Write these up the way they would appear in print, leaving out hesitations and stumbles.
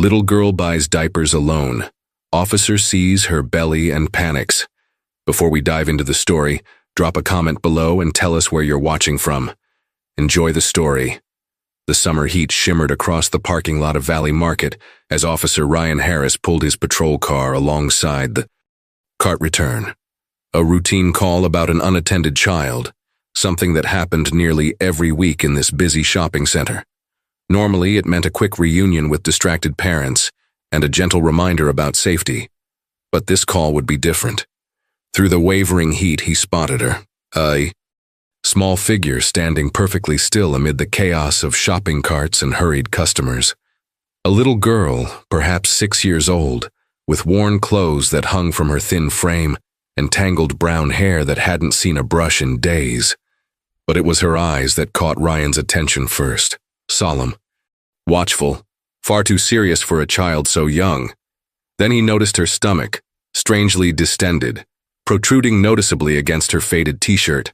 Little girl buys diapers alone. Officer sees her belly and panics. Before we dive into the story, drop a comment below and tell us where you're watching from. Enjoy the story. The summer heat shimmered across the parking lot of Valley Market as Officer Ryan Harris pulled his patrol car alongside the cart return. A routine call about an unattended child, something that happened nearly every week in this busy shopping center. Normally, it meant a quick reunion with distracted parents and a gentle reminder about safety. But this call would be different. Through the wavering heat, he spotted her, a small figure standing perfectly still amid the chaos of shopping carts and hurried customers. A little girl, perhaps 6 years old, with worn clothes that hung from her thin frame and tangled brown hair that hadn't seen a brush in days. But it was her eyes that caught Ryan's attention first, solemn, watchful, far too serious for a child so young. Then he noticed her stomach, strangely distended, protruding noticeably against her faded t-shirt.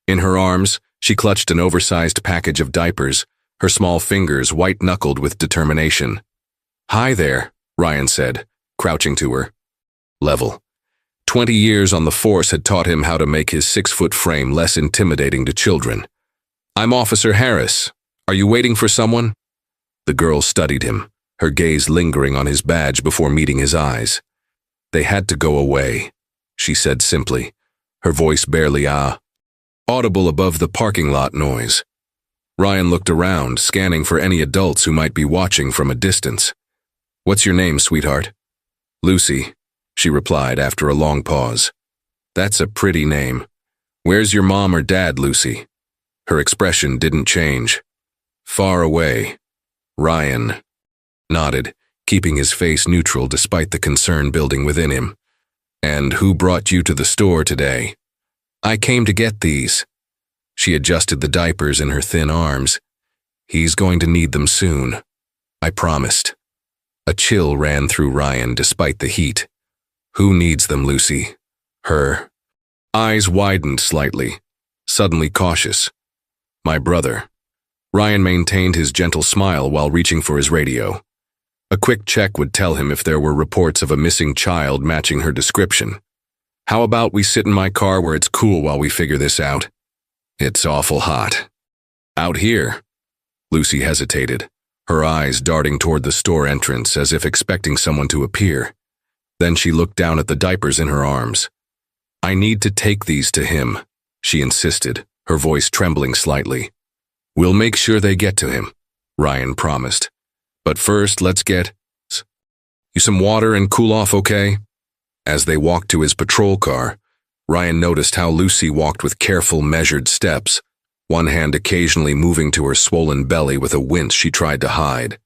In her arms, she clutched an oversized package of diapers, her small fingers white-knuckled with determination. "Hi there," Ryan said, crouching to her. Level. 20 years on the force had taught him how to make his 6-foot frame less intimidating to children. "I'm Officer Harris. Are you waiting for someone?" The girl studied him, her gaze lingering on his badge before meeting his eyes. "They had to go away," she said simply, her voice barely audible above the parking lot noise. Ryan looked around, scanning for any adults who might be watching from a distance. "What's your name, sweetheart?" "Lucy," she replied after a long pause. "That's a pretty name. Where's your mom or dad, Lucy?" Her expression didn't change. "Far away." Ryan nodded, keeping his face neutral despite the concern building within him. "And who brought you to the store today?" "I came to get these." She adjusted the diapers in her thin arms. "He's going to need them soon. I promised." A chill ran through Ryan despite the heat. "Who needs them, Lucy?" Her eyes widened slightly, suddenly cautious. "My brother." Ryan maintained his gentle smile while reaching for his radio. A quick check would tell him if there were reports of a missing child matching her description. "How about we sit in my car where it's cool while we figure this out?" "It's awful hot." "Out here." Lucy hesitated, her eyes darting toward the store entrance as if expecting someone to appear. Then she looked down at the diapers in her arms. "I need to take these to him," she insisted, her voice trembling slightly. "We'll make sure they get to him," Ryan promised. "But first, let's get you some water and cool off, okay?" As they walked to his patrol car, Ryan noticed how Lucy walked with careful, measured steps, one hand occasionally moving to her swollen belly with a wince she tried to hide.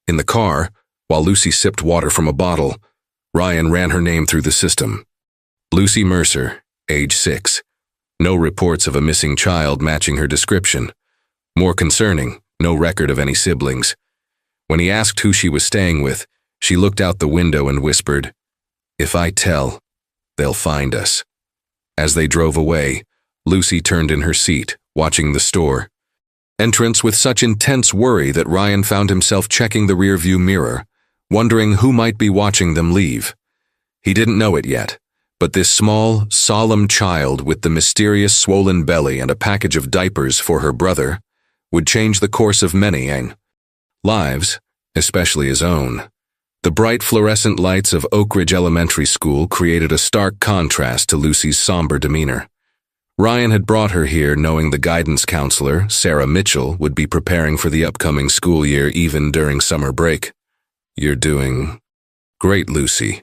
In the car, while Lucy sipped water from a bottle, Ryan ran her name through the system. Lucy Mercer, age 6. No reports of a missing child matching her description. More concerning, no record of any siblings. When he asked who she was staying with, she looked out the window and whispered, "If I tell, they'll find us." As they drove away, Lucy turned in her seat, watching the store entrance with such intense worry that Ryan found himself checking the rearview mirror, wondering who might be watching them leave. He didn't know it yet, but this small, solemn child with the mysterious swollen belly and a package of diapers for her brother would change the course of many lives, especially his own. The bright fluorescent lights of Oak Ridge Elementary School created a stark contrast to Lucy's somber demeanor. Ryan had brought her here knowing the guidance counselor, Sarah Mitchell, would be preparing for the upcoming school year even during summer break. "You're doing great, Lucy,"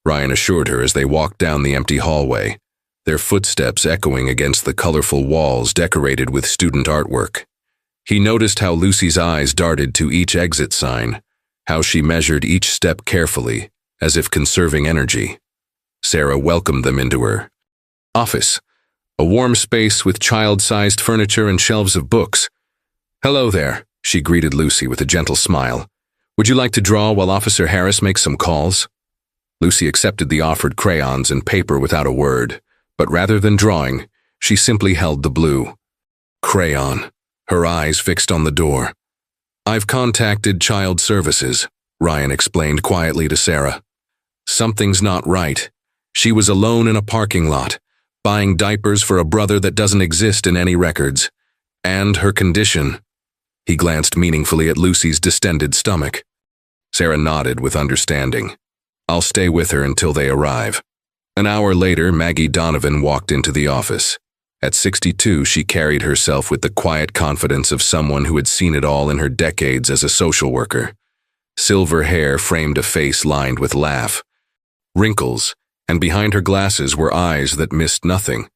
Ryan assured her as they walked down the empty hallway, their footsteps echoing against the colorful walls decorated with student artwork. He noticed how Lucy's eyes darted to each exit sign, how she measured each step carefully, as if conserving energy. Sarah welcomed them into her office, a warm space with child-sized furniture and shelves of books. "Hello there," she greeted Lucy with a gentle smile. "Would you like to draw while Officer Harris makes some calls?" Lucy accepted the offered crayons and paper without a word, but rather than drawing, she simply held the blue crayon, her eyes fixed on the door. "I've contacted Child Services," Ryan explained quietly to Sarah. Something's not right. She was alone in a parking lot, buying diapers for a brother that doesn't exist in any records. And her condition. He glanced meaningfully at Lucy's distended stomach. Sarah nodded with understanding. I'll stay with her until they arrive. An hour later, Maggie Donovan walked into the office. At 62, she carried herself with the quiet confidence of someone who had seen it all in her decades as a social worker. Silver hair framed a face lined with wrinkles, and behind her glasses were eyes that missed nothing.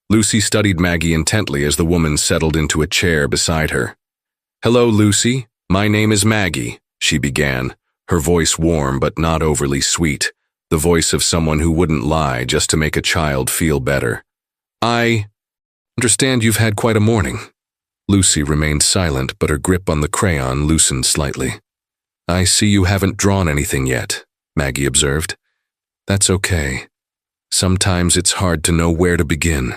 Lucy studied Maggie intently as the woman settled into a chair beside her. Hello, Lucy. My name is Maggie, she began, her voice warm but not overly sweet, the voice of someone who wouldn't lie just to make a child feel better. I understand you've had quite a morning. Lucy remained silent, but her grip on the crayon loosened slightly. I see you haven't drawn anything yet, Maggie observed. That's okay. Sometimes it's hard to know where to begin.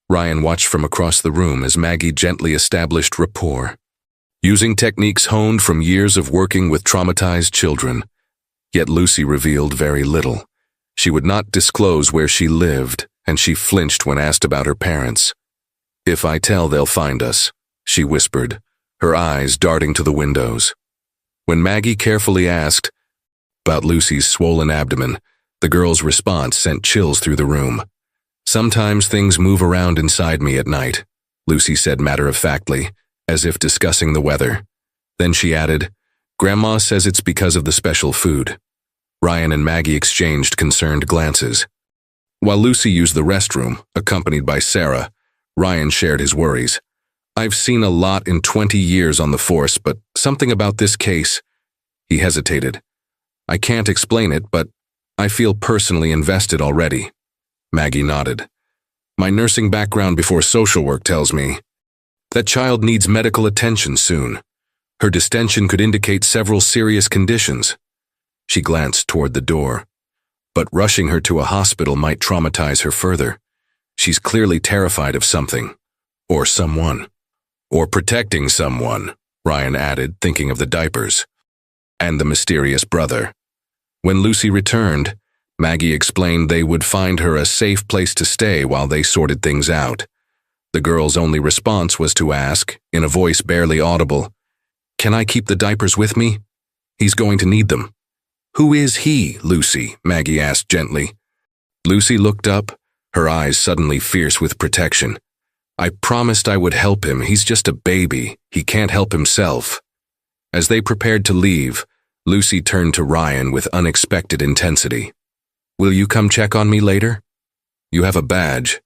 Ryan watched from across the room as Maggie gently established rapport, using techniques honed from years of working with traumatized children. Yet Lucy revealed very little. She would not disclose where she lived, and she flinched when asked about her parents. If I tell, they'll find us, she whispered, her eyes darting to the windows. When Maggie carefully asked about Lucy's swollen abdomen, the girl's response sent chills through the room. Sometimes things move around inside me at night, Lucy said matter-of-factly, as if discussing the weather. Then she added, Grandma says it's because of the special food. Ryan and Maggie exchanged concerned glances. While Lucy used the restroom, accompanied by Sarah, Ryan shared his worries. I've seen a lot in 20 years on the force, but something about this case. He hesitated. I can't explain it, but I feel personally invested already. Maggie nodded. My nursing background before social work tells me that child needs medical attention soon. Her distension could indicate several serious conditions. She glanced toward the door. But rushing her to a hospital might traumatize her further. She's clearly terrified of something. Or someone. Or protecting someone, Ryan added, thinking of the diapers. And the mysterious brother. When Lucy returned, Maggie explained they would find her a safe place to stay while they sorted things out. The girl's only response was to ask, in a voice barely audible, Can I keep the diapers with me? He's going to need them. Who is he, Lucy? Maggie asked gently. Lucy looked up, her eyes suddenly fierce with protection. I promised I would help him. He's just a baby. He can't help himself. As they prepared to leave, Lucy turned to Ryan with unexpected intensity. Will you come check on me later? You have a badge.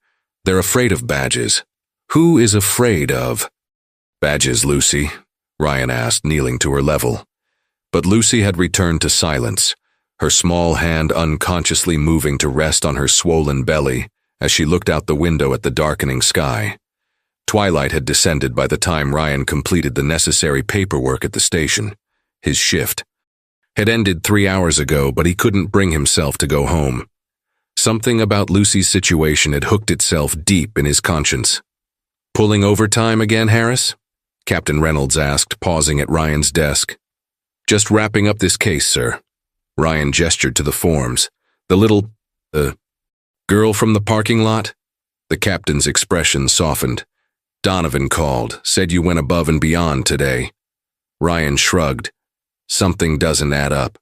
They're afraid of badges. Who is afraid of badges, Lucy? Ryan asked, kneeling to her level. But Lucy had returned to silence, her small hand unconsciously moving to rest on her swollen belly as she looked out the window at the darkening sky. Twilight had descended by the time Ryan completed the necessary paperwork at the station. His shift had ended 3 hours ago, but he couldn't bring himself to go home. Something about Lucy's situation had hooked itself deep in his conscience. Pulling overtime again, Harris? Captain Reynolds asked, pausing at Ryan's desk. Just wrapping up this case, sir. Ryan gestured to the forms. The little, girl from the parking lot? The captain's expression softened. Donovan called, said you went above and beyond today. Ryan shrugged. Something doesn't add up.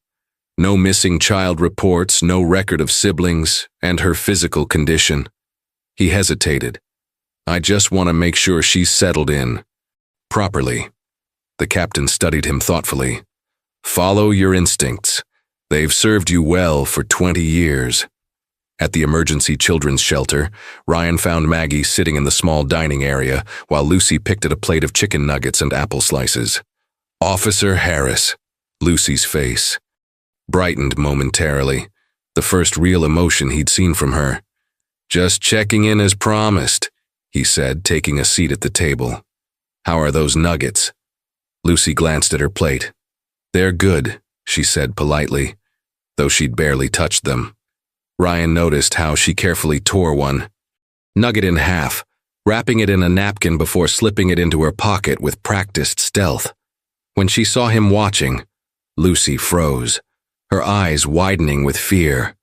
No missing child reports, no record of siblings, and her physical condition. He hesitated. I just want to make sure she's settled in. Properly. The captain studied him thoughtfully. Follow your instincts. They've served you well for 20 years. At the emergency children's shelter, Ryan found Maggie sitting in the small dining area while Lucy picked at a plate of chicken nuggets and apple slices. Officer Harris. Lucy's face brightened momentarily, the first real emotion he'd seen from her. Just checking in as promised, he said, taking a seat at the table. How are those nuggets? Lucy glanced at her plate. They're good, she said politely, though she'd barely touched them. Ryan noticed how she carefully tore one nugget in half, wrapping it in a napkin before slipping it into her pocket with practiced stealth. When she saw him watching, Lucy froze, her eyes widening with fear.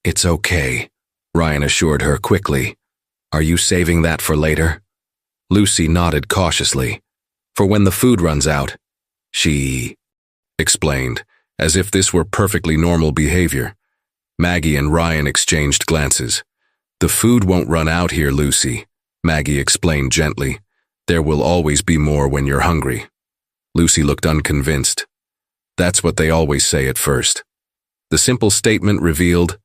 "It's okay," Ryan assured her quickly. "Are you saving that for later?" Lucy nodded cautiously. "For when the food runs out," she explained, as if this were perfectly normal behavior. Maggie and Ryan exchanged glances. "The food won't run out here, Lucy," Maggie explained gently. "There will always be more when you're hungry." Lucy looked unconvinced. That's what they always say at first. The simple statement revealed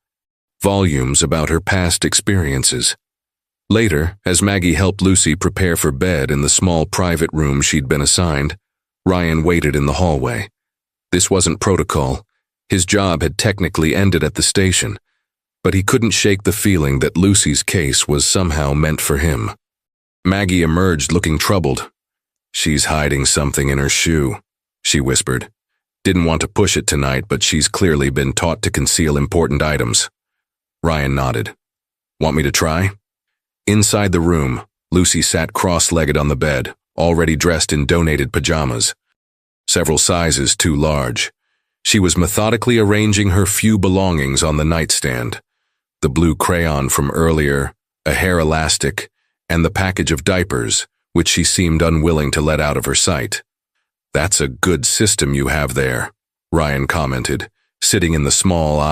volumes about her past experiences. Later, as Maggie helped Lucy prepare for bed in the small private room she'd been assigned, Ryan waited in the hallway. This wasn't protocol. His job had technically ended at the station, but he couldn't shake the feeling that Lucy's case was somehow meant for him. Maggie emerged looking troubled. "She's hiding something in her shoe," she whispered. "Didn't want to push it tonight, but she's clearly been taught to conceal important items." Ryan nodded. "Want me to try?" Inside the room, Lucy sat cross-legged on the bed, already dressed in donated pajamas. Several sizes too large. She was methodically arranging her few belongings on the nightstand. The blue crayon from earlier, a hair elastic, and the package of diapers, which she seemed unwilling to let out of her sight. "That's a good system you have there," Ryan commented, sitting in the small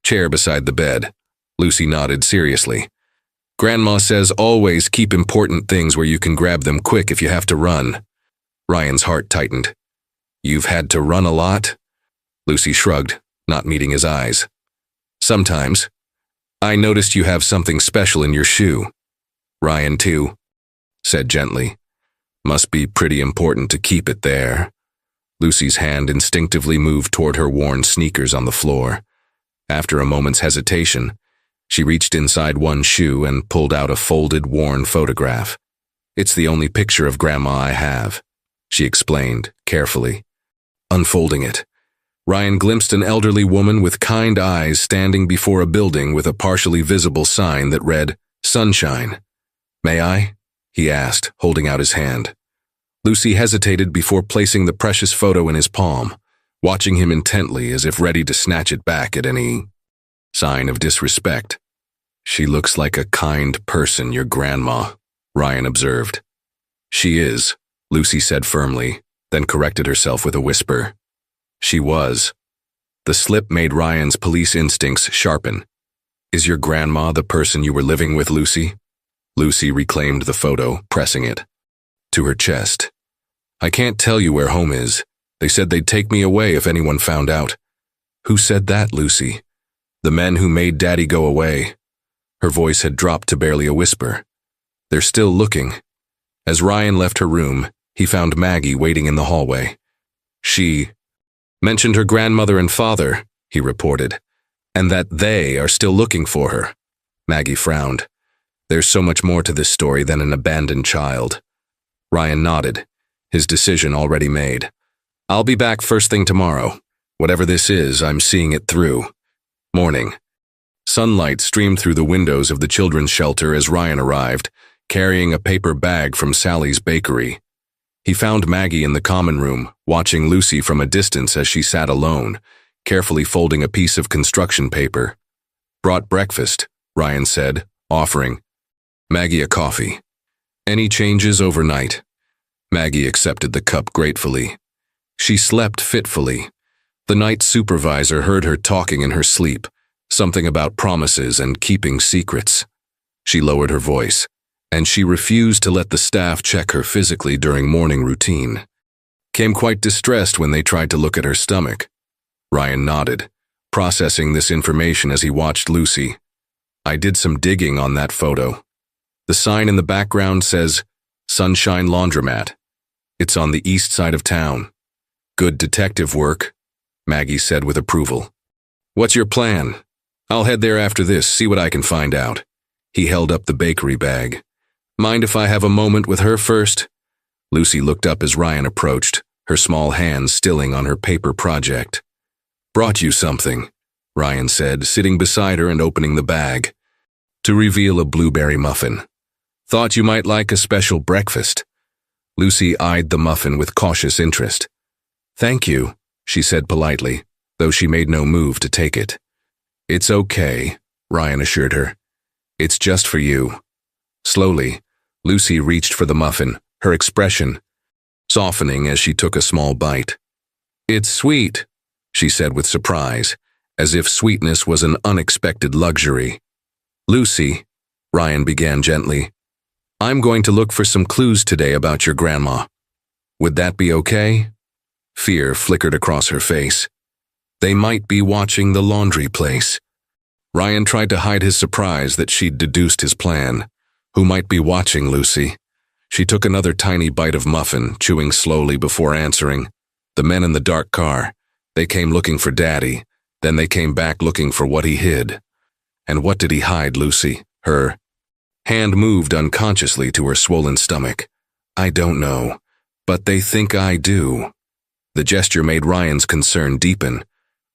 chair beside the bed. Lucy nodded seriously. "Grandma says always keep important things where you can grab them quick if you have to run." Ryan's heart tightened. "You've had to run a lot?" Lucy shrugged, not meeting his eyes. "Sometimes. I noticed you have something special in your shoe." "Ryan too," said gently. "Must be pretty important to keep it there." Lucy's hand instinctively moved toward her worn sneakers on the floor. After a moment's hesitation, she reached inside one shoe and pulled out a folded, worn photograph. "It's the only picture of Grandma I have," she explained, carefully. Unfolding it, Ryan glimpsed an elderly woman with kind eyes standing before a building with a partially visible sign that read, "Sunshine." "May I?" he asked, holding out his hand. Lucy hesitated before placing the precious photo in his palm, watching him intently as if ready to snatch it back at any sign of disrespect. "She looks like a kind person, your grandma," Ryan observed. "She is," Lucy said firmly, then corrected herself with a whisper. "She was." The slip made Ryan's police instincts sharpen. "Is your grandma the person you were living with, Lucy?" Lucy reclaimed the photo, pressing it to her chest. "I can't tell you where home is. They said they'd take me away if anyone found out." "Who said that, Lucy?" "The men who made Daddy go away." Her voice had dropped to barely a whisper. "They're still looking." As Ryan left her room, he found Maggie waiting in the hallway. "She mentioned her grandmother and father," he reported, "and that they are still looking for her." Maggie frowned. "There's so much more to this story than an abandoned child." Ryan nodded, his decision already made. "I'll be back first thing tomorrow. Whatever this is, I'm seeing it through." Morning. Sunlight streamed through the windows of the children's shelter as Ryan arrived, carrying a paper bag from Sally's bakery. He found Maggie in the common room, watching Lucy from a distance as she sat alone, carefully folding a piece of construction paper. "Brought breakfast," Ryan said, offering Maggie a coffee. "Any changes overnight?" Maggie accepted the cup gratefully. She slept fitfully. The night supervisor heard her talking in her sleep, something about promises and keeping secrets. She lowered her voice, and she refused to let the staff check her physically during morning routine. Came quite distressed when they tried to look at her stomach. Ryan nodded, processing this information as he watched Lucy. "I did some digging on that photo. The sign in the background says, Sunshine Laundromat. It's on the east side of town." "Good detective work," Maggie said with approval. "What's your plan?" "I'll head there after this, see what I can find out." He held up the bakery bag. "Mind if I have a moment with her first?" Lucy looked up as Ryan approached, her small hands stilling on her paper project. "Brought you something," Ryan said, sitting beside her and opening the bag, to reveal a blueberry muffin. "Thought you might like a special breakfast." Lucy eyed the muffin with cautious interest. "Thank you," she said politely, though she made no move to take it. It's okay, Ryan assured her. It's just for you. Slowly, Lucy reached for the muffin, her expression softening as she took a small bite. It's sweet, she said with surprise, as if sweetness was an unexpected luxury. Lucy, Ryan began gently, I'm going to look for some clues today about your grandma. Would that be okay? Fear flickered across her face. They might be watching the laundry place. Ryan tried to hide his surprise that she'd deduced his plan. Who might be watching, Lucy? She took another tiny bite of muffin, chewing slowly before answering. The men in the dark car. They came looking for Daddy. Then they came back looking for what he hid. And what did he hide, Lucy? Her hand moved unconsciously to her swollen stomach. I don't know, but they think I do. The gesture made Ryan's concern deepen.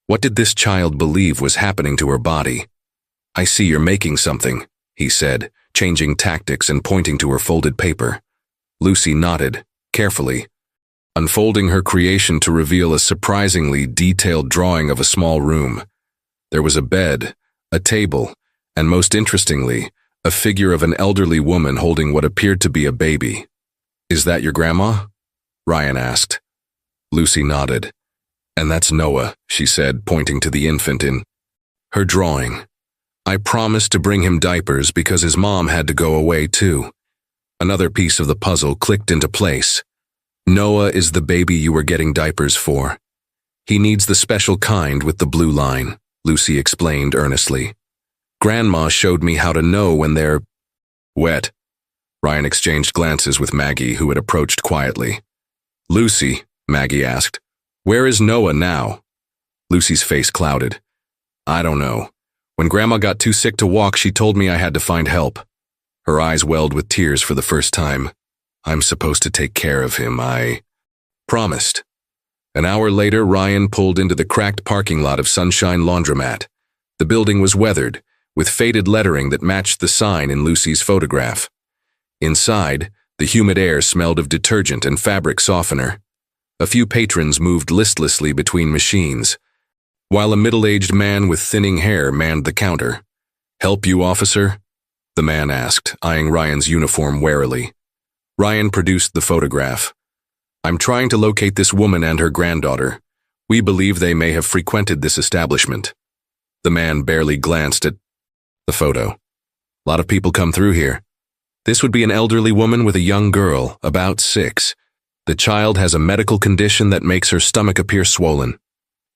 What did this child believe was happening to her body? I see you're making something, he said, changing tactics and pointing to her folded paper. Lucy nodded, carefully, unfolding her creation to reveal a surprisingly detailed drawing of a small room. There was a bed, a table, and most interestingly, a figure of an elderly woman holding what appeared to be a baby. Is that your grandma? Ryan asked. Lucy nodded. And that's Noah, she said, pointing to the infant in her drawing. I promised to bring him diapers because his mom had to go away too. Another piece of the puzzle clicked into place. Noah is the baby you were getting diapers for. He needs the special kind with the blue line, Lucy explained earnestly. Grandma showed me how to know when they're wet. Ryan exchanged glances with Maggie, who had approached quietly. Lucy, Maggie asked, where is Noah now? Lucy's face clouded. I don't know. When Grandma got too sick to walk, she told me I had to find help. Her eyes welled with tears for the first time. I'm supposed to take care of him, I promised. An hour later, Ryan pulled into the cracked parking lot of Sunshine Laundromat. The building was weathered, with faded lettering that matched the sign in Lucy's photograph. Inside, the humid air smelled of detergent and fabric softener. A few patrons moved listlessly between machines, while a middle-aged man with thinning hair manned the counter. Help you, officer? The man asked, eyeing Ryan's uniform warily. Ryan produced the photograph. I'm trying to locate this woman and her granddaughter. We believe they may have frequented this establishment. The man barely glanced at the photo. A lot of people come through here. This would be an elderly woman with a young girl, about 6. The child has a medical condition that makes her stomach appear swollen.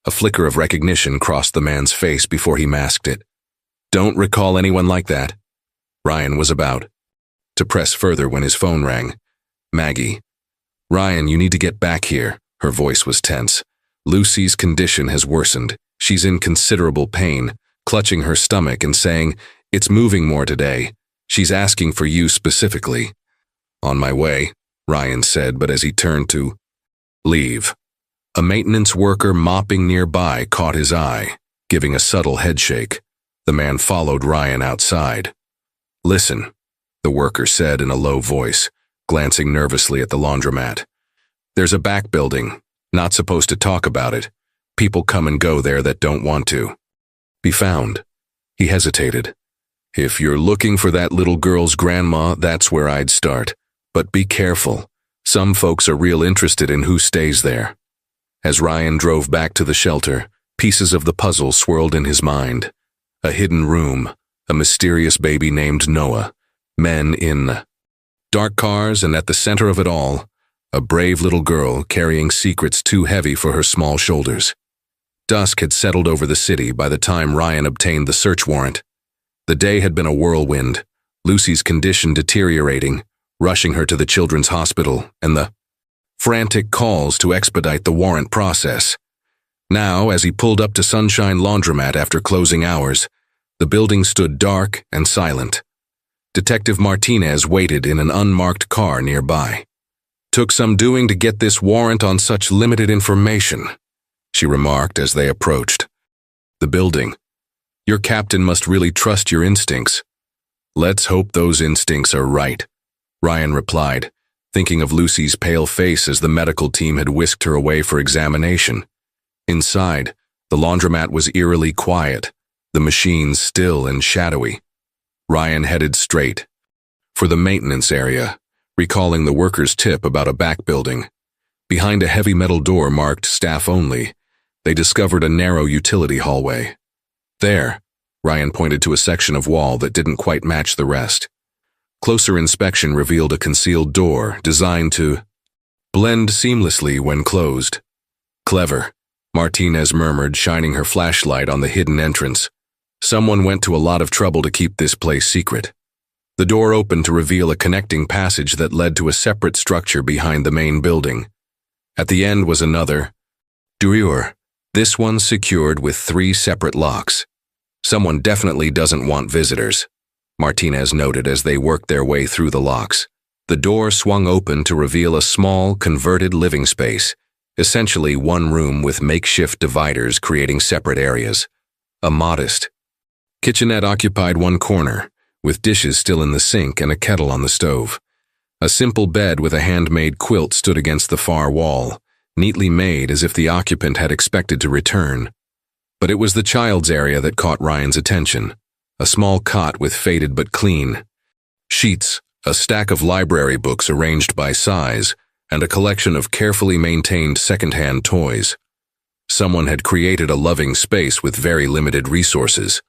A flicker of recognition crossed the man's face before he masked it. Don't recall anyone like that. Ryan was about to press further when his phone rang. Maggie. Ryan, you need to get back here. Her voice was tense. Lucy's condition has worsened. She's in considerable pain, clutching her stomach and saying, it's moving more today. She's asking for you specifically. On my way, Ryan said, but as he turned to leave, a maintenance worker mopping nearby caught his eye, giving a subtle headshake. The man followed Ryan outside. Listen, the worker said in a low voice, glancing nervously at the laundromat. There's a back building. Not supposed to talk about it. People come and go there that don't want to be found. He hesitated. If you're looking for that little girl's grandma, that's where I'd start. But be careful. Some folks are real interested in who stays there. As Ryan drove back to the shelter, pieces of the puzzle swirled in his mind. A hidden room, a mysterious baby named Noah, men in dark cars, and at the center of it all, a brave little girl carrying secrets too heavy for her small shoulders. Dusk had settled over the city by the time Ryan obtained the search warrant. The day had been a whirlwind, Lucy's condition deteriorating, rushing her to the children's hospital, and the frantic calls to expedite the warrant process. Now, as he pulled up to Sunshine Laundromat after closing hours, the building stood dark and silent. Detective Martinez waited in an unmarked car nearby. Took some doing to get this warrant on such limited information, she remarked as they approached the building. Your captain must really trust your instincts. Let's hope those instincts are right, Ryan replied, thinking of Lucy's pale face as the medical team had whisked her away for examination. Inside, the laundromat was eerily quiet, the machines still and shadowy. Ryan headed straight for the maintenance area, recalling the worker's tip about a back building. Behind a heavy metal door marked staff only, they discovered a narrow utility hallway. There, Ryan pointed to a section of wall that didn't quite match the rest. Closer inspection revealed a concealed door designed to blend seamlessly when closed. Clever, Martinez murmured, shining her flashlight on the hidden entrance. Someone went to a lot of trouble to keep this place secret. The door opened to reveal a connecting passage that led to a separate structure behind the main building. At the end was another door, this one secured with 3 separate locks. Someone definitely doesn't want visitors, Martinez noted as they worked their way through the locks. The door swung open to reveal a small, converted living space, essentially one room with makeshift dividers creating separate areas. A modest kitchenette occupied one corner, with dishes still in the sink and a kettle on the stove. A simple bed with a handmade quilt stood against the far wall, neatly made as if the occupant had expected to return. But it was the child's area that caught Ryan's attention. A small cot with faded but clean sheets, a stack of library books arranged by size, and a collection of carefully maintained second-hand toys. Someone had created a loving space with very limited resources.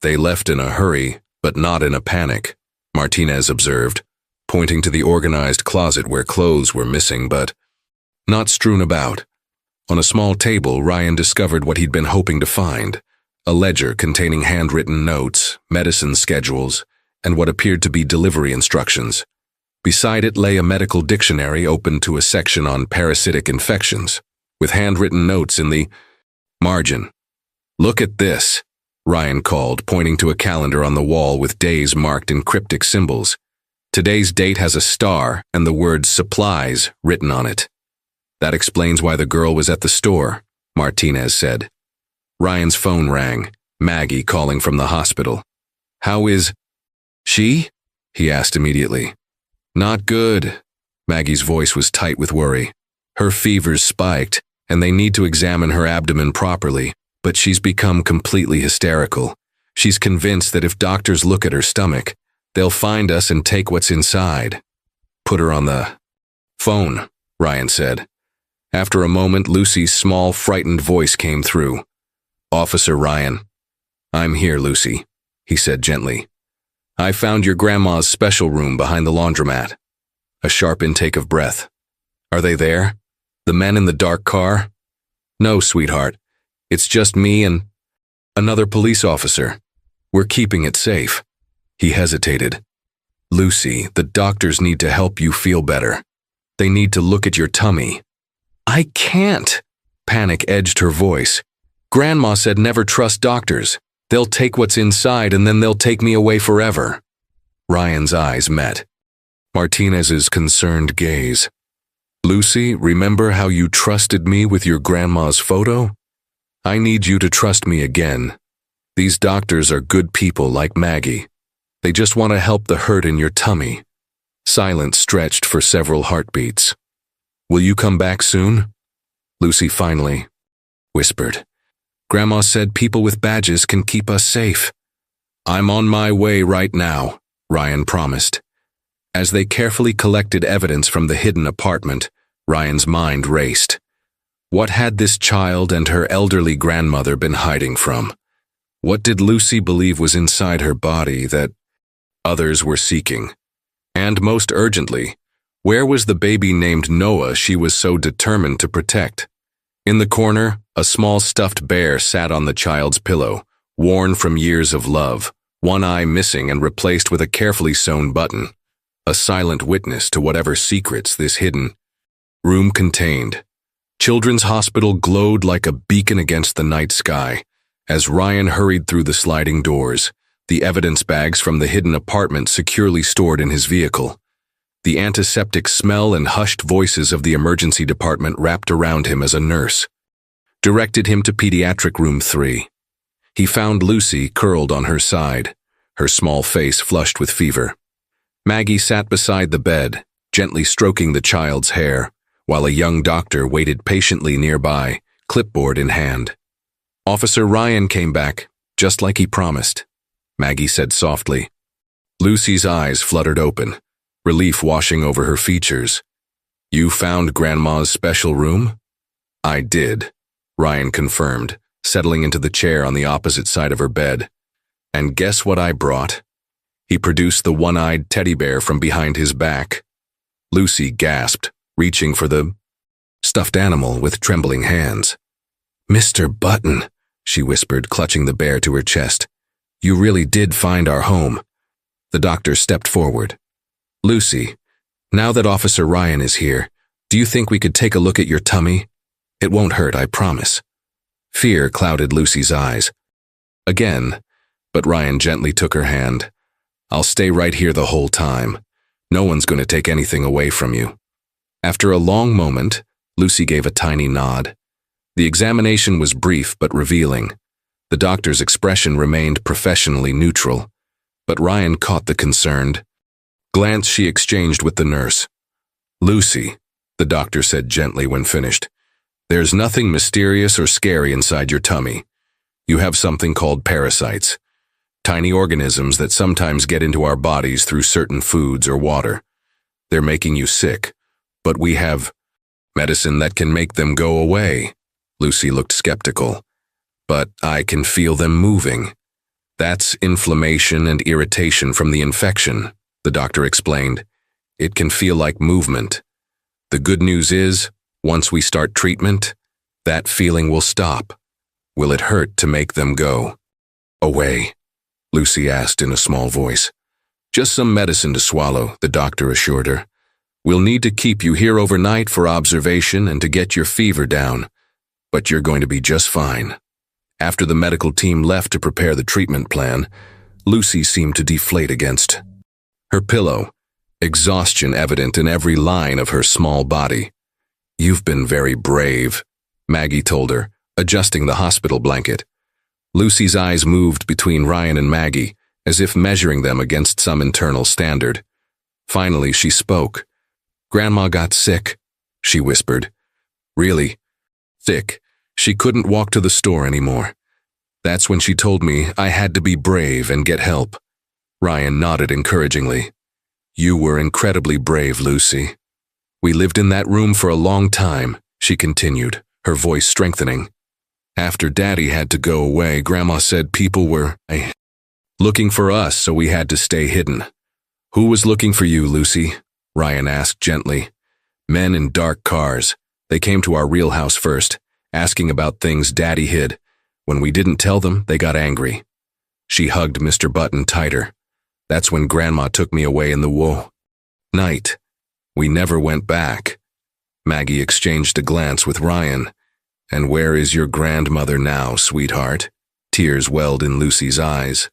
They left in a hurry, but not in a panic, Martinez observed, pointing to the organized closet where clothes were missing but not strewn about. On a small table, Ryan discovered what he'd been hoping to find, a ledger containing handwritten notes, medicine schedules, and what appeared to be delivery instructions. Beside it lay a medical dictionary open to a section on parasitic infections, with handwritten notes in the margin. "Look at this," Ryan called, pointing to a calendar on the wall with days marked in cryptic symbols. Today's date has a star and the word supplies written on it. "That explains why the girl was at the store," Martinez said. Ryan's phone rang, Maggie calling from the hospital. "How is she?" he asked immediately. "Not good." Maggie's voice was tight with worry. "Her fever's spiked, and they need to examine her abdomen properly, but she's become completely hysterical. She's convinced that if doctors look at her stomach, they'll find us and take what's inside." "Put her on the phone," Ryan said. After a moment, Lucy's small, frightened voice came through. "Officer Ryan." "I'm here, Lucy," he said gently. "I found your grandma's special room behind the laundromat." A sharp intake of breath. "Are they there? The men in the dark car?" "No, sweetheart. It's just me and another police officer. We're keeping it safe." He hesitated. "Lucy, the doctors need to help you feel better. They need to look at your tummy." "I can't," panic edged her voice. "Grandma said never trust doctors. They'll take what's inside and then they'll take me away forever." Ryan's eyes met Martinez's concerned gaze. "Lucy, remember how you trusted me with your grandma's photo? I need you to trust me again. These doctors are good people like Maggie. They just want to help the hurt in your tummy." Silence stretched for several heartbeats. "Will you come back soon?" Lucy finally whispered. "Grandma said people with badges can keep us safe." "I'm on my way right now," Ryan promised. As they carefully collected evidence from the hidden apartment, Ryan's mind raced. What had this child and her elderly grandmother been hiding from? What did Lucy believe was inside her body that others were seeking? And most urgently, where was the baby named Noah she was so determined to protect? In the corner, a small stuffed bear sat on the child's pillow, worn from years of love, one eye missing and replaced with a carefully sewn button, a silent witness to whatever secrets this hidden room contained. Children's Hospital glowed like a beacon against the night sky. As Ryan hurried through the sliding doors, the evidence bags from the hidden apartment securely stored in his vehicle. The antiseptic smell and hushed voices of the emergency department wrapped around him as a nurse directed him to pediatric room 3. He found Lucy curled on her side, her small face flushed with fever. Maggie sat beside the bed, gently stroking the child's hair, while a young doctor waited patiently nearby, clipboard in hand. Officer Ryan came back, just like he promised, Maggie said softly. Lucy's eyes fluttered open, relief washing over her features. You found Grandma's special room? I did, Ryan confirmed, settling into the chair on the opposite side of her bed. And guess what I brought? He produced the one-eyed teddy bear from behind his back. Lucy gasped, reaching for the stuffed animal with trembling hands. Mr. Button, she whispered, clutching the bear to her chest. You really did find our home. The doctor stepped forward. Lucy, now that Officer Ryan is here, do you think we could take a look at your tummy? It won't hurt, I promise. Fear clouded Lucy's eyes. Again, but Ryan gently took her hand. I'll stay right here the whole time. No one's going to take anything away from you. After a long moment, Lucy gave a tiny nod. The examination was brief but revealing. The doctor's expression remained professionally neutral, but Ryan caught the concerned glance she exchanged with the nurse. Lucy, the doctor said gently when finished, there's nothing mysterious or scary inside your tummy. You have something called parasites, tiny organisms that sometimes get into our bodies through certain foods or water. They're making you sick, but we have medicine that can make them go away. Lucy looked skeptical. But I can feel them moving. That's inflammation and irritation from the infection, the doctor explained. It can feel like movement. The good news is, once we start treatment, that feeling will stop. Will it hurt to make them go away? Lucy asked in a small voice. Just some medicine to swallow, the doctor assured her. We'll need to keep you here overnight for observation and to get your fever down, but you're going to be just fine. After the medical team left to prepare the treatment plan, Lucy seemed to deflate against her pillow, exhaustion evident in every line of her small body. You've been very brave, Maggie told her, adjusting the hospital blanket. Lucy's eyes moved between Ryan and Maggie, as if measuring them against some internal standard. Finally, she spoke. Grandma got sick, she whispered. Really? Sick. She couldn't walk to the store anymore. That's when she told me I had to be brave and get help. Ryan nodded encouragingly. You were incredibly brave, Lucy. We lived in that room for a long time, she continued, her voice strengthening. After Daddy had to go away, Grandma said people were looking for us, so we had to stay hidden. Who was looking for you, Lucy? Ryan asked gently. Men in dark cars. They came to our real house first, asking about things Daddy hid. When we didn't tell them, they got angry. She hugged Mr. Button tighter. That's when Grandma took me away in the night. We never went back. Maggie exchanged a glance with Ryan. And where is your grandmother now, sweetheart? Tears welled in Lucy's eyes.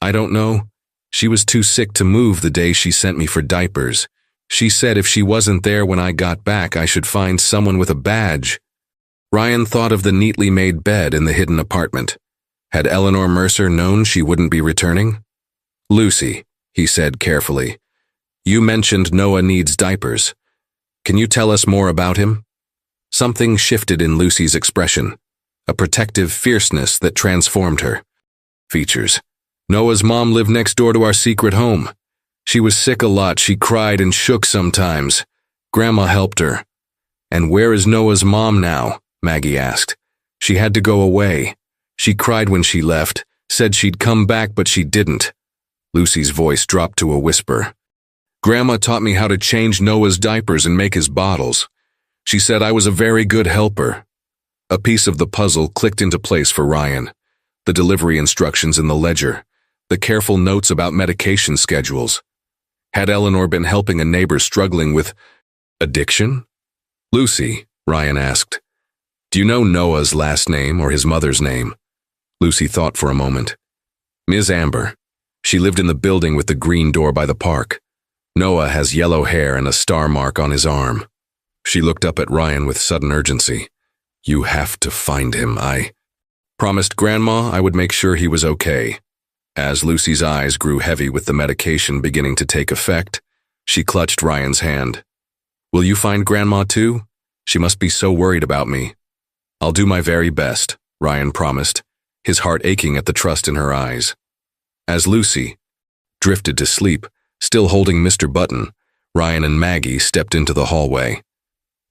I don't know. She was too sick to move the day she sent me for diapers. She said if she wasn't there when I got back, I should find someone with a badge. Ryan thought of the neatly made bed in the hidden apartment. Had Eleanor Mercer known she wouldn't be returning? Lucy, he said carefully, you mentioned Noah needs diapers. Can you tell us more about him? Something shifted in Lucy's expression, a protective fierceness that transformed her features. Noah's mom lived next door to our secret home. She was sick a lot, she cried and shook sometimes. Grandma helped her. And where is Noah's mom now? Maggie asked. She had to go away. She cried when she left, said she'd come back but she didn't. Lucy's voice dropped to a whisper. Grandma taught me how to change Noah's diapers and make his bottles. She said I was a very good helper. A piece of the puzzle clicked into place for Ryan. The delivery instructions in the ledger, the careful notes about medication schedules. Had Eleanor been helping a neighbor struggling with addiction? Lucy, Ryan asked, do you know Noah's last name or his mother's name? Lucy thought for a moment. Ms. Amber. She lived in the building with the green door by the park. Noah has yellow hair and a star mark on his arm. She looked up at Ryan with sudden urgency. You have to find him. I promised Grandma I would make sure he was okay. As Lucy's eyes grew heavy with the medication beginning to take effect, she clutched Ryan's hand. Will you find Grandma too? She must be so worried about me. I'll do my very best, Ryan promised, his heart aching at the trust in her eyes. As Lucy drifted to sleep, still holding Mr. Button, Ryan and Maggie stepped into the hallway.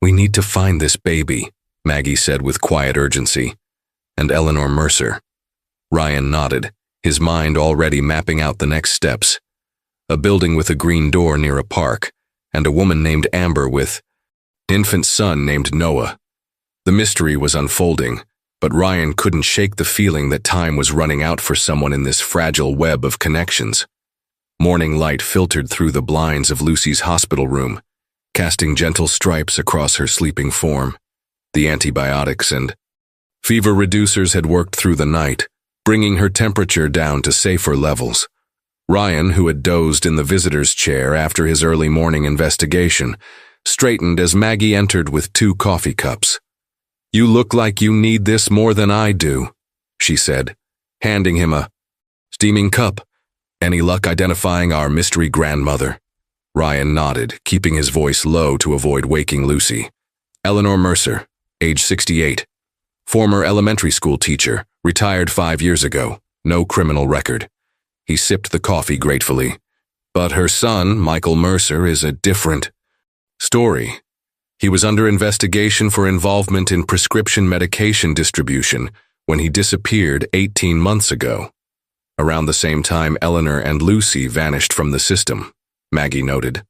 "We need to find this baby," Maggie said with quiet urgency. "And Eleanor Mercer." Ryan nodded, his mind already mapping out the next steps. A building with a green door near a park, and a woman named Amber with an infant son named Noah. The mystery was unfolding, but Ryan couldn't shake the feeling that time was running out for someone in this fragile web of connections. Morning light filtered through the blinds of Lucy's hospital room, casting gentle stripes across her sleeping form. The antibiotics and fever reducers had worked through the night, bringing her temperature down to safer levels. Ryan, who had dozed in the visitor's chair after his early morning investigation, straightened as Maggie entered with 2 coffee cups. "You look like you need this more than I do," she said, handing him a steaming cup. "Any luck identifying our mystery grandmother?" Ryan nodded, keeping his voice low to avoid waking Lucy. "Eleanor Mercer, age 68. Former elementary school teacher, retired 5 years ago, no criminal record." He sipped the coffee gratefully. "But her son, Michael Mercer, is a different story. He was under investigation for involvement in prescription medication distribution when he disappeared 18 months ago. Around the same time Eleanor and Lucy vanished from the system," Maggie noted.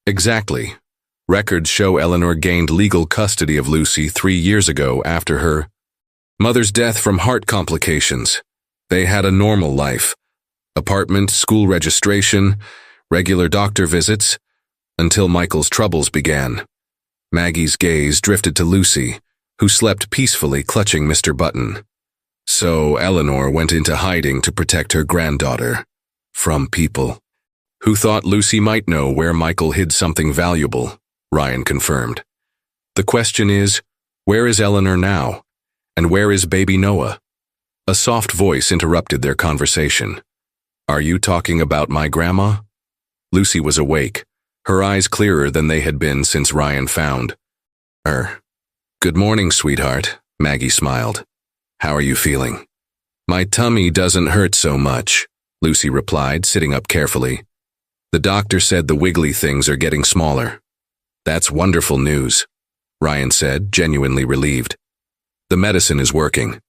"Exactly. Records show Eleanor gained legal custody of Lucy 3 years ago after her mother's death from heart complications. They had a normal life. Apartment, school registration, regular doctor visits, until Michael's troubles began." Maggie's gaze drifted to Lucy, who slept peacefully clutching Mr. Button. "So Eleanor went into hiding to protect her granddaughter from people who thought Lucy might know where Michael hid something valuable," Ryan confirmed. "The question is, where is Eleanor now? And where is baby Noah?" A soft voice interrupted their conversation. "Are you talking about my grandma?" Lucy was awake, her eyes clearer than they had been since Ryan found her. "Good morning, sweetheart," Maggie smiled. "How are you feeling?" "My tummy doesn't hurt so much," Lucy replied, sitting up carefully. "The doctor said the wiggly things are getting smaller." "That's wonderful news," Ryan said, genuinely relieved. "The medicine is working."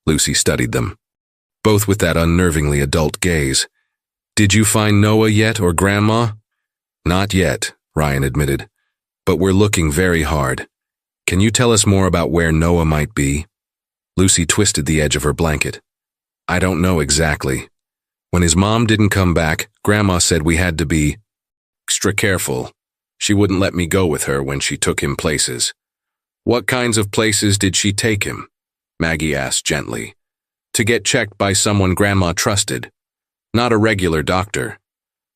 Lucy studied them, both with that unnervingly adult gaze. "Did you find Noah yet, or Grandma?" "Not yet," Ryan admitted, "but we're looking very hard. Can you tell us more about where Noah might be?" Lucy twisted the edge of her blanket. "I don't know exactly. When his mom didn't come back, Grandma said we had to be extra careful. She wouldn't let me go with her when she took him places." "What kinds of places did she take him?" Maggie asked gently. "To get checked by someone Grandma trusted. Not a regular doctor."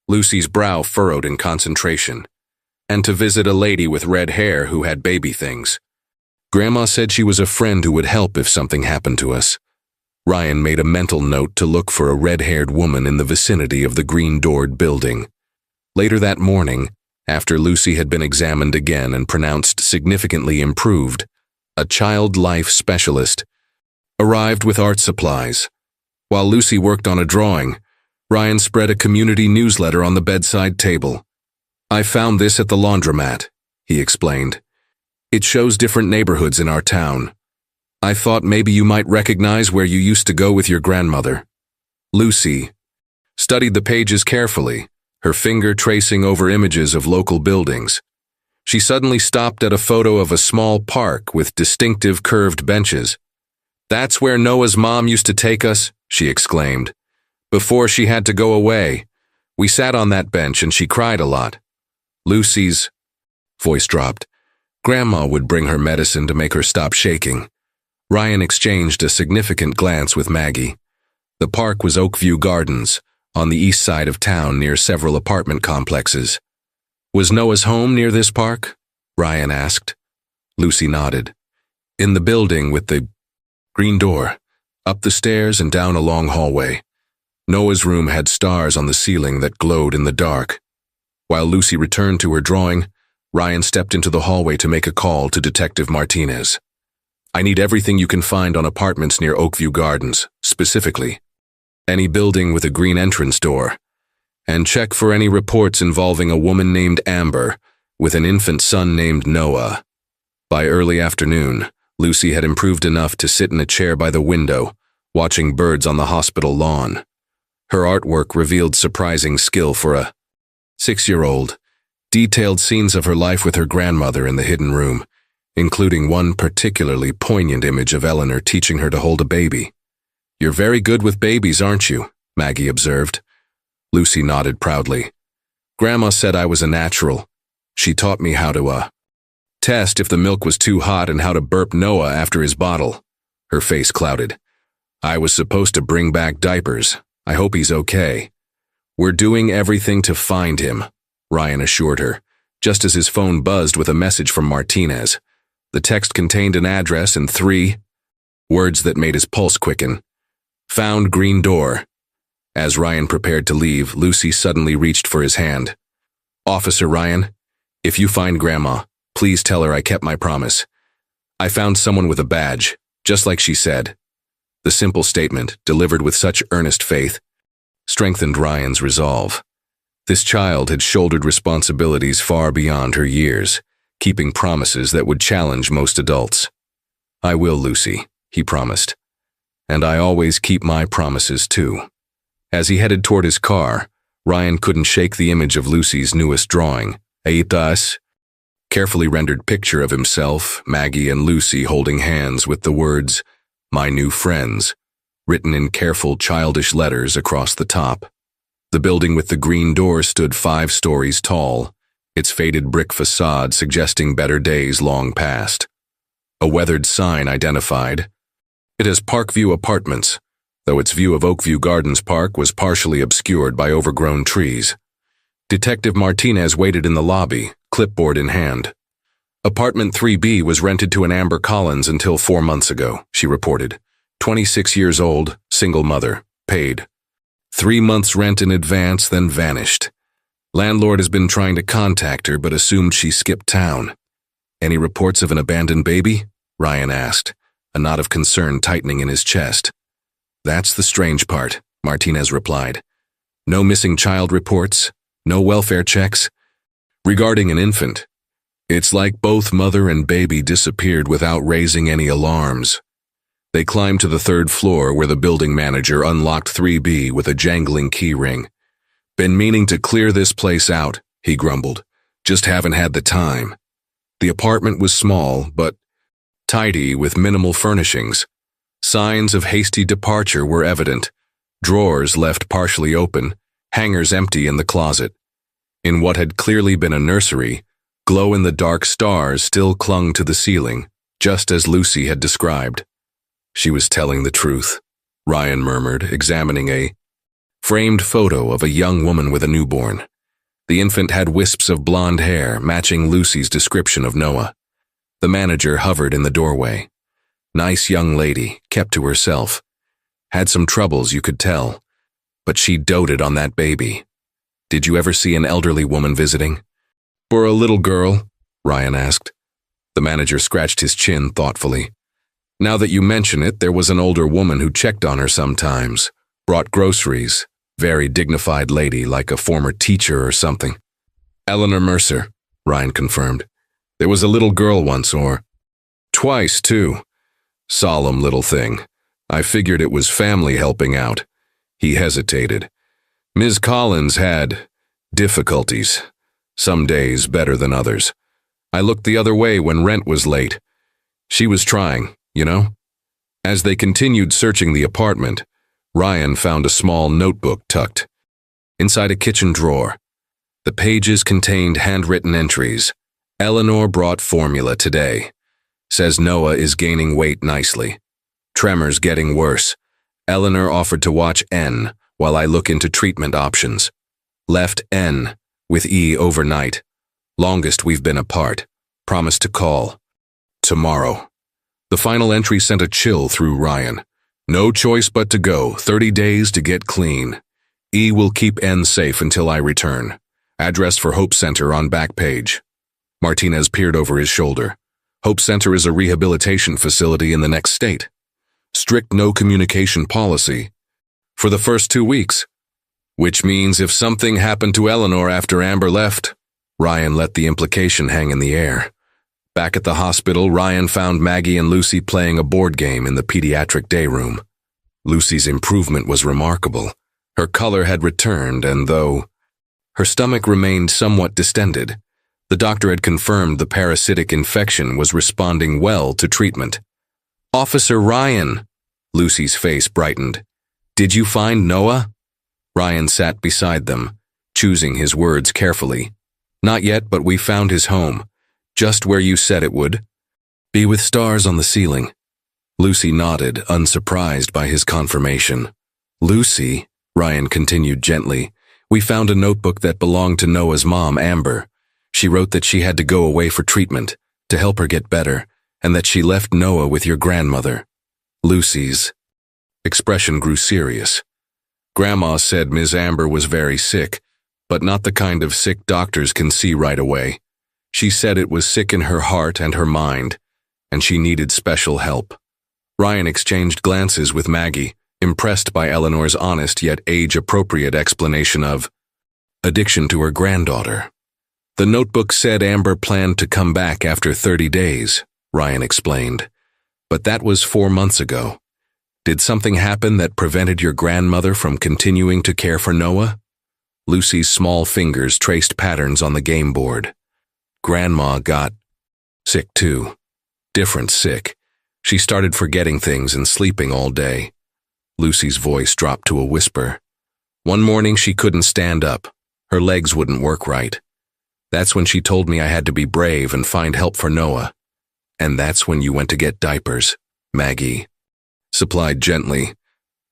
Lucy's brow furrowed in concentration. "And to visit a lady with red hair who had baby things. Grandma said she was a friend who would help if something happened to us." Ryan made a mental note to look for a red-haired woman in the vicinity of the green-doored building. Later that morning, after Lucy had been examined again and pronounced significantly improved, a child life specialist arrived with art supplies. While Lucy worked on a drawing, Ryan spread a community newsletter on the bedside table. "I found this at the laundromat," he explained. "It shows different neighborhoods in our town. I thought maybe you might recognize where you used to go with your grandmother." Lucy studied the pages carefully, her finger tracing over images of local buildings. She suddenly stopped at a photo of a small park with distinctive curved benches. "That's where Noah's mom used to take us," she exclaimed. "Before she had to go away. We sat on that bench and she cried a lot." Lucy's voice dropped. Grandma would bring her medicine to make her stop shaking. Ryan exchanged a significant glance with Maggie. The park was Oakview Gardens, on the east side of town near several apartment complexes. "Was Noah's home near this park?" Ryan asked. Lucy nodded. "In the building with the green door, up the stairs and down a long hallway. Noah's room had stars on the ceiling that glowed in the dark." While Lucy returned to her drawing, Ryan stepped into the hallway to make a call to Detective Martinez. I need everything you can find on apartments near Oakview Gardens, specifically. Any building with a green entrance door. And check for any reports involving a woman named Amber with an infant son named Noah. By early afternoon, Lucy had improved enough to sit in a chair by the window, watching birds on the hospital lawn. Her artwork revealed surprising skill for a 6-year-old, detailed scenes of her life with her grandmother in the hidden room, including one particularly poignant image of Eleanor teaching her to hold a baby. "You're very good with babies, aren't you?" Maggie observed. Lucy nodded proudly. "Grandma said I was a natural. She taught me how to, test if the milk was too hot and how to burp Noah after his bottle." Her face clouded. "I was supposed to bring back Diapers. I hope he's okay." "We're doing everything to find him," Ryan assured her, just as his phone buzzed with a message from Martinez. The text contained an address and 3 words that made his pulse quicken. "Found green door." As Ryan prepared to leave, Lucy suddenly reached for his hand. "Officer Ryan, if you find Grandma, please tell her I kept my promise. I found someone with a badge, just like she said." The simple statement, delivered with such earnest faith, strengthened Ryan's resolve. This child had shouldered responsibilities far beyond her years, keeping promises that would challenge most adults. "I will, Lucy," he promised. "And I always keep my promises too." As he headed toward his car, Ryan couldn't shake the image of Lucy's newest drawing, a carefully rendered picture of himself, Maggie, and Lucy holding hands with the words, "My new friends," written in careful, childish letters across the top. The building with the green door stood 5 stories tall, its faded brick facade suggesting better days long past. A weathered sign identified it as Parkview Apartments, though its view of Oakview Gardens Park was partially obscured by overgrown trees. Detective Martinez waited in the lobby, clipboard in hand. "Apartment 3B was rented to an Amber Collins until 4 months ago," she reported. 26 years old, single mother, paid 3 months' rent in advance, then vanished. Landlord has been trying to contact her but assumed she skipped town. "Any reports of an abandoned baby?" Ryan asked, a knot of concern tightening in his chest. "That's the strange part," Martinez replied. "No missing child reports, no welfare checks. Regarding an infant, it's like both mother and baby disappeared without raising any alarms." They climbed to the 3rd floor where the building manager unlocked 3B with a jangling key ring. "Been meaning to clear this place out," he grumbled. "Just haven't had the time." The apartment was small, but tidy with minimal furnishings. Signs of hasty departure were evident. Drawers left partially open, hangers empty in the closet. In what had clearly been a nursery, glow-in-the-dark stars still clung to the ceiling, just as Lucy had described. "She was telling the truth," Ryan murmured, examining a framed photo of a young woman with a newborn. The infant had wisps of blonde hair, matching Lucy's description of Noah. The manager hovered in the doorway. Nice young lady, kept to herself. Had some troubles, you could tell. But she doted on that baby. "Did you ever see an elderly woman visiting?" "For a little girl?" Ryan asked. The manager scratched his chin thoughtfully. "Now that you mention it, there was an older woman who checked on her sometimes, brought groceries, very dignified lady like a former teacher or something." "Eleanor Mercer," Ryan confirmed. "There was a little girl once, or twice, too. Solemn little thing. I figured it was family helping out." He hesitated. "Ms. Collins had difficulties. Some days better than others. I looked the other way when rent was late. She was trying, you know?" As they continued searching the apartment, Ryan found a small notebook tucked inside a kitchen drawer. The pages contained handwritten entries. "Eleanor brought formula today. Says Noah is gaining weight nicely. Tremors getting worse. Eleanor offered to watch N while I look into treatment options. Left N with E overnight. Longest we've been apart. Promised to call. Tomorrow." The final entry sent a chill through Ryan. "No choice but to go. 30 days to get clean. E will keep N safe until I return. Address for Hope Center on back page." Martinez peered over his shoulder. Hope Center is a rehabilitation facility in the next state. Strict no communication policy. For the first 2 weeks. Which means if something happened to Eleanor after Amber left, Ryan let the implication hang in the air. Back at the hospital, Ryan found Maggie and Lucy playing a board game in the pediatric day room. Lucy's improvement was remarkable. Her color had returned, and though her stomach remained somewhat distended, the doctor had confirmed the parasitic infection was responding well to treatment. "Officer Ryan," Lucy's face brightened. "Did you find Noah?" Ryan sat beside them, choosing his words carefully. "Not yet, but we found his home. Just where you said it would. Be with stars on the ceiling." Lucy nodded, unsurprised by his confirmation. "Lucy," Ryan continued gently, "we found a notebook that belonged to Noah's mom, Amber. She wrote that she had to go away for treatment, to help her get better, and that she left Noah with your grandmother." Lucy's expression grew serious. "Grandma said Ms. Amber was very sick, but not the kind of sick doctors can see right away. She said it was sick in her heart and her mind, and she needed special help." Ryan exchanged glances with Maggie, impressed by Eleanor's honest yet age-appropriate explanation of addiction to her granddaughter. "The notebook said Amber planned to come back after 30 days, Ryan explained. "But that was 4 months ago. Did something happen that prevented your grandmother from continuing to care for Noah?" Lucy's small fingers traced patterns on the game board. "Grandma got sick too. Different sick. She started forgetting things and sleeping all day." Lucy's voice dropped to a whisper. "One morning she couldn't stand up. Her legs wouldn't work right. That's when she told me I had to be brave and find help for Noah. And that's when you went to get diapers," Maggie supplied gently.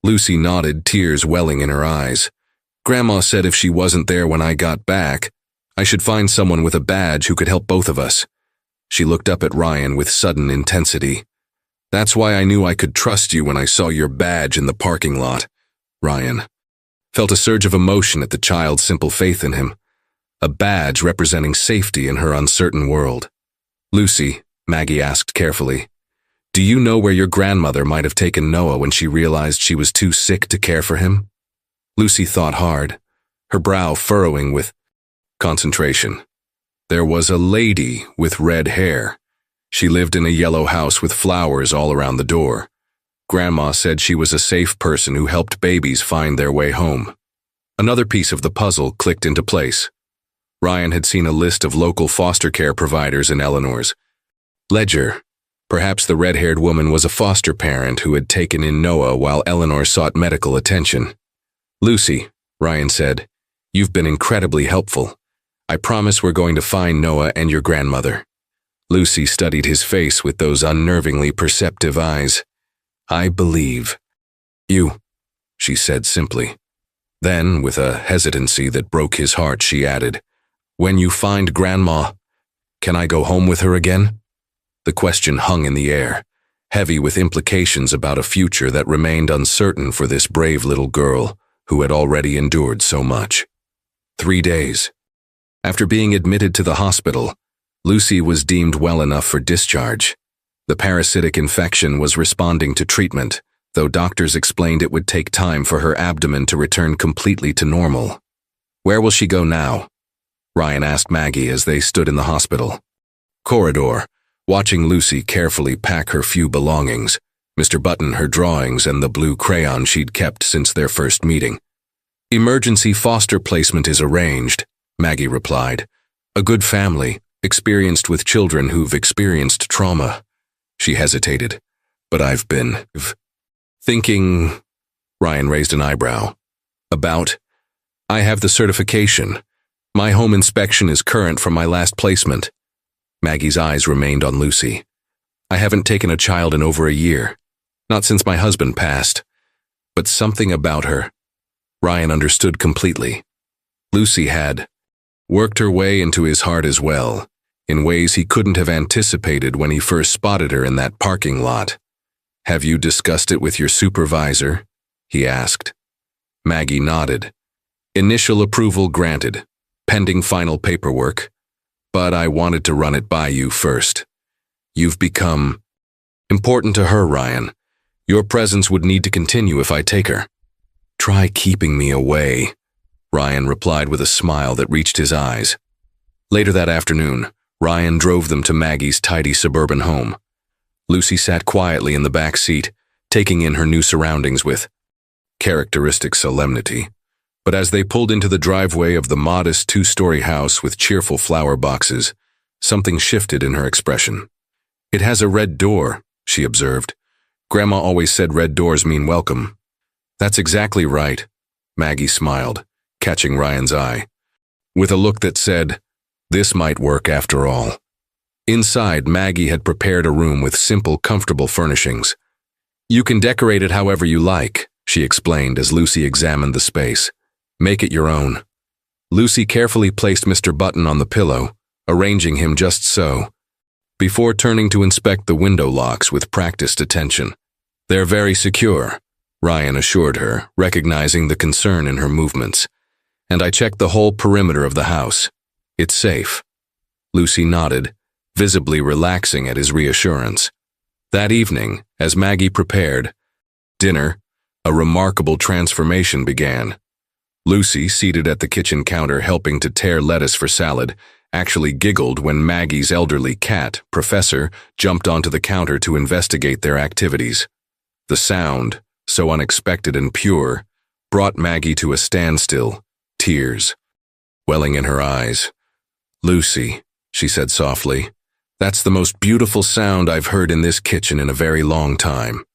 Lucy nodded, tears welling in her eyes. "Grandma said if she wasn't there when I got back, I should find someone with a badge who could help both of us." She looked up at Ryan with sudden intensity. "That's why I knew I could trust you when I saw your badge in the parking lot." Ryan felt a surge of emotion at the child's simple faith in him. A badge representing safety in her uncertain world. "Lucy," Maggie asked carefully, "do you know where your grandmother might have taken Noah when she realized she was too sick to care for him?" Lucy thought hard, her brow furrowing with concentration. "There was a lady with red hair. She lived in a yellow house with flowers all around the door. Grandma said she was a safe person who helped babies find their way home." Another piece of the puzzle clicked into place. Ryan had seen a list of local foster care providers in Eleanor's ledger. Perhaps the red-haired woman was a foster parent who had taken in Noah while Eleanor sought medical attention. "Lucy," Ryan said, "you've been incredibly helpful. I promise we're going to find Noah and your grandmother." Lucy studied his face with those unnervingly perceptive eyes. "I believe you," she said simply. Then, with a hesitancy that broke his heart, she added, "When you find Grandma, can I go home with her again?" The question hung in the air, heavy with implications about a future that remained uncertain for this brave little girl who had already endured so much. 3 days. After being admitted to the hospital, Lucy was deemed well enough for discharge. The parasitic infection was responding to treatment, though doctors explained it would take time for her abdomen to return completely to normal. "Where will she go now?" Ryan asked Maggie as they stood in the hospital corridor, watching Lucy carefully pack her few belongings, Mr. Button her drawings and the blue crayon she'd kept since their first meeting. "Emergency foster placement is arranged," Maggie replied. "A good family, experienced with children who've experienced trauma." She hesitated. "But I've been thinking," Ryan raised an eyebrow. "About? I have the certification. My home inspection is current from my last placement." Maggie's eyes remained on Lucy. "I haven't taken a child in over a year. Not since my husband passed. But something about her." Ryan understood completely. Lucy had worked her way into his heart as well, in ways he couldn't have anticipated when he first spotted her in that parking lot. "Have you discussed it with your supervisor?" he asked. Maggie nodded. "Initial approval granted, pending final paperwork. But I wanted to run it by you first. You've become important to her, Ryan. Your presence would need to continue if I take her. Try keeping me away, Ryan replied with a smile that reached his eyes. Later that afternoon, Ryan drove them to Maggie's tidy suburban home. Lucy sat quietly in the back seat, taking in her new surroundings with characteristic solemnity. But as they pulled into the driveway of the modest two-story house with cheerful flower boxes, something shifted in her expression. It has a red door, she observed. Grandma always said red doors mean welcome. That's exactly right, Maggie smiled, catching Ryan's eye, with a look that said, this might work after all. Inside, Maggie had prepared a room with simple, comfortable furnishings. You can decorate it however you like, she explained as Lucy examined the space. Make it your own. Lucy carefully placed Mr. Button on the pillow, arranging him just so, before turning to inspect the window locks with practiced attention. They're very secure, Ryan assured her, recognizing the concern in her movements. And I checked the whole perimeter of the house. It's safe. Lucy nodded, visibly relaxing at his reassurance. That evening, as Maggie prepared dinner, a remarkable transformation began. Lucy, seated at the kitchen counter helping to tear lettuce for salad, actually giggled when Maggie's elderly cat, Professor, jumped onto the counter to investigate their activities. The sound, so unexpected and pure, brought Maggie to a standstill, tears welling in her eyes. Lucy, she said softly, that's the most beautiful sound I've heard in this kitchen in a very long time.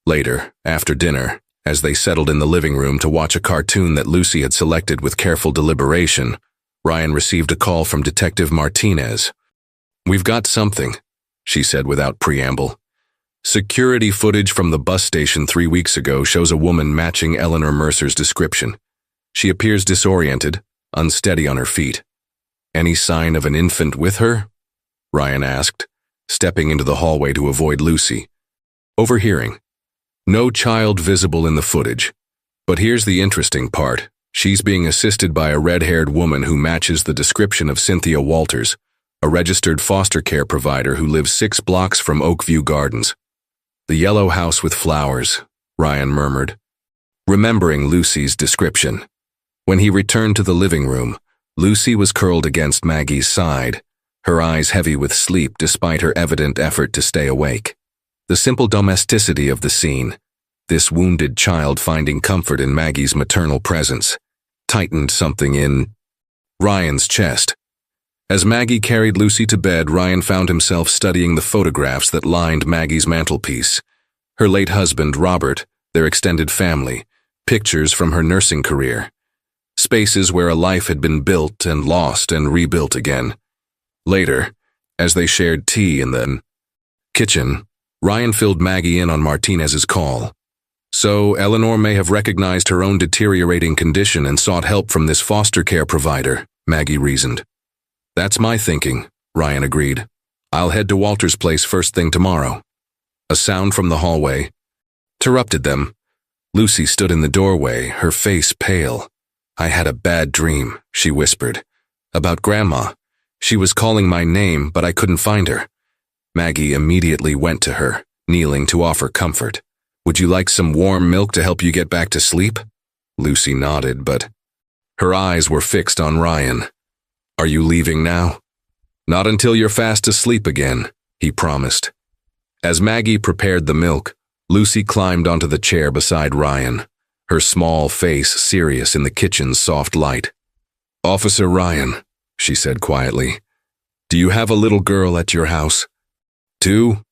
Later, after dinner, as they settled in the living room to watch a cartoon that Lucy had selected with careful deliberation, Ryan received a call from Detective Martinez. We've got something, she said without preamble. Security footage from the bus station 3 weeks ago shows a woman matching Eleanor Mercer's description. She appears disoriented, unsteady on her feet. Any sign of an infant with her? Ryan asked, stepping into the hallway to avoid Lucy. Overhearing. No child visible in the footage. But here's the interesting part. She's being assisted by a red-haired woman who matches the description of Cynthia Walters, a registered foster care provider who lives 6 blocks from Oakview Gardens. The yellow house with flowers, Ryan murmured, remembering Lucy's description. When he returned to the living room, Lucy was curled against Maggie's side, her eyes heavy with sleep despite her evident effort to stay awake. The simple domesticity of the scene, this wounded child finding comfort in Maggie's maternal presence, tightened something in Ryan's chest. As Maggie carried Lucy to bed, Ryan found himself studying the photographs that lined Maggie's mantelpiece. Her late husband, Robert, their extended family, pictures from her nursing career. Spaces where a life had been built and lost and rebuilt again. Later, as they shared tea in the kitchen, Ryan filled Maggie in on Martinez's call. So Eleanor may have recognized her own deteriorating condition and sought help from this foster care provider, Maggie reasoned. That's my thinking, Ryan agreed. I'll head to Walter's place first thing tomorrow. A sound from the hallway interrupted them. Lucy stood in the doorway, her face pale. I had a bad dream, she whispered. About Grandma. She was calling my name, but I couldn't find her. Maggie immediately went to her, kneeling to offer comfort. Would you like some warm milk to help you get back to sleep? Lucy nodded, but her eyes were fixed on Ryan. Are you leaving now? Not until you're fast asleep again, he promised. As Maggie prepared the milk, Lucy climbed onto the chair beside Ryan, her small face serious in the kitchen's soft light. Officer Ryan, she said quietly, do you have a little girl at your house? 2?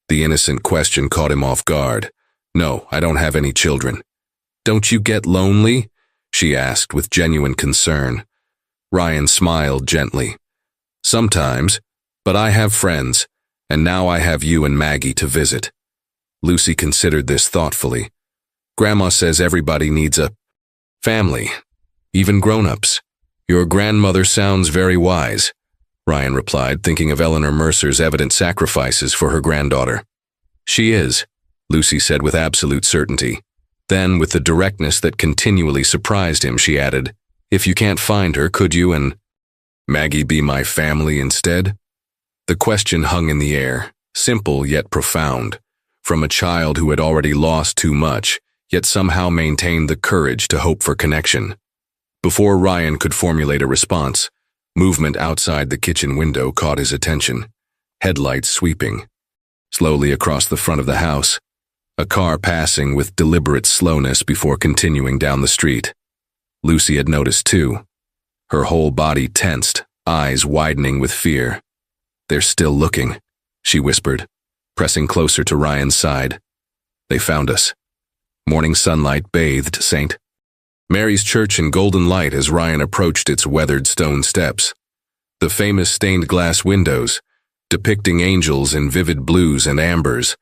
The innocent question caught him off guard. No, I don't have any children. Don't you get lonely? She asked with genuine concern. Ryan smiled gently. Sometimes, but I have friends, and now I have you and Maggie to visit. Lucy considered this thoughtfully. Grandma says everybody needs a family, even grown-ups. Your grandmother sounds very wise, Ryan replied, thinking of Eleanor Mercer's evident sacrifices for her granddaughter. She is, Lucy said with absolute certainty. Then, with the directness that continually surprised him, she added, if you can't find her, could you and Maggie be my family instead? The question hung in the air, simple yet profound, from a child who had already lost too much, yet somehow maintained the courage to hope for connection. Before Ryan could formulate a response, movement outside the kitchen window caught his attention, headlights sweeping. Slowly across the front of the house, a car passing with deliberate slowness before continuing down the street. Lucy had noticed too, her whole body tensed, eyes widening with fear. "They're still looking," she whispered, pressing closer to Ryan's side. "They found us." Morning sunlight bathed St. Mary's Church in golden light as Ryan approached its weathered stone steps. The famous stained glass windows, depicting angels in vivid blues and ambers,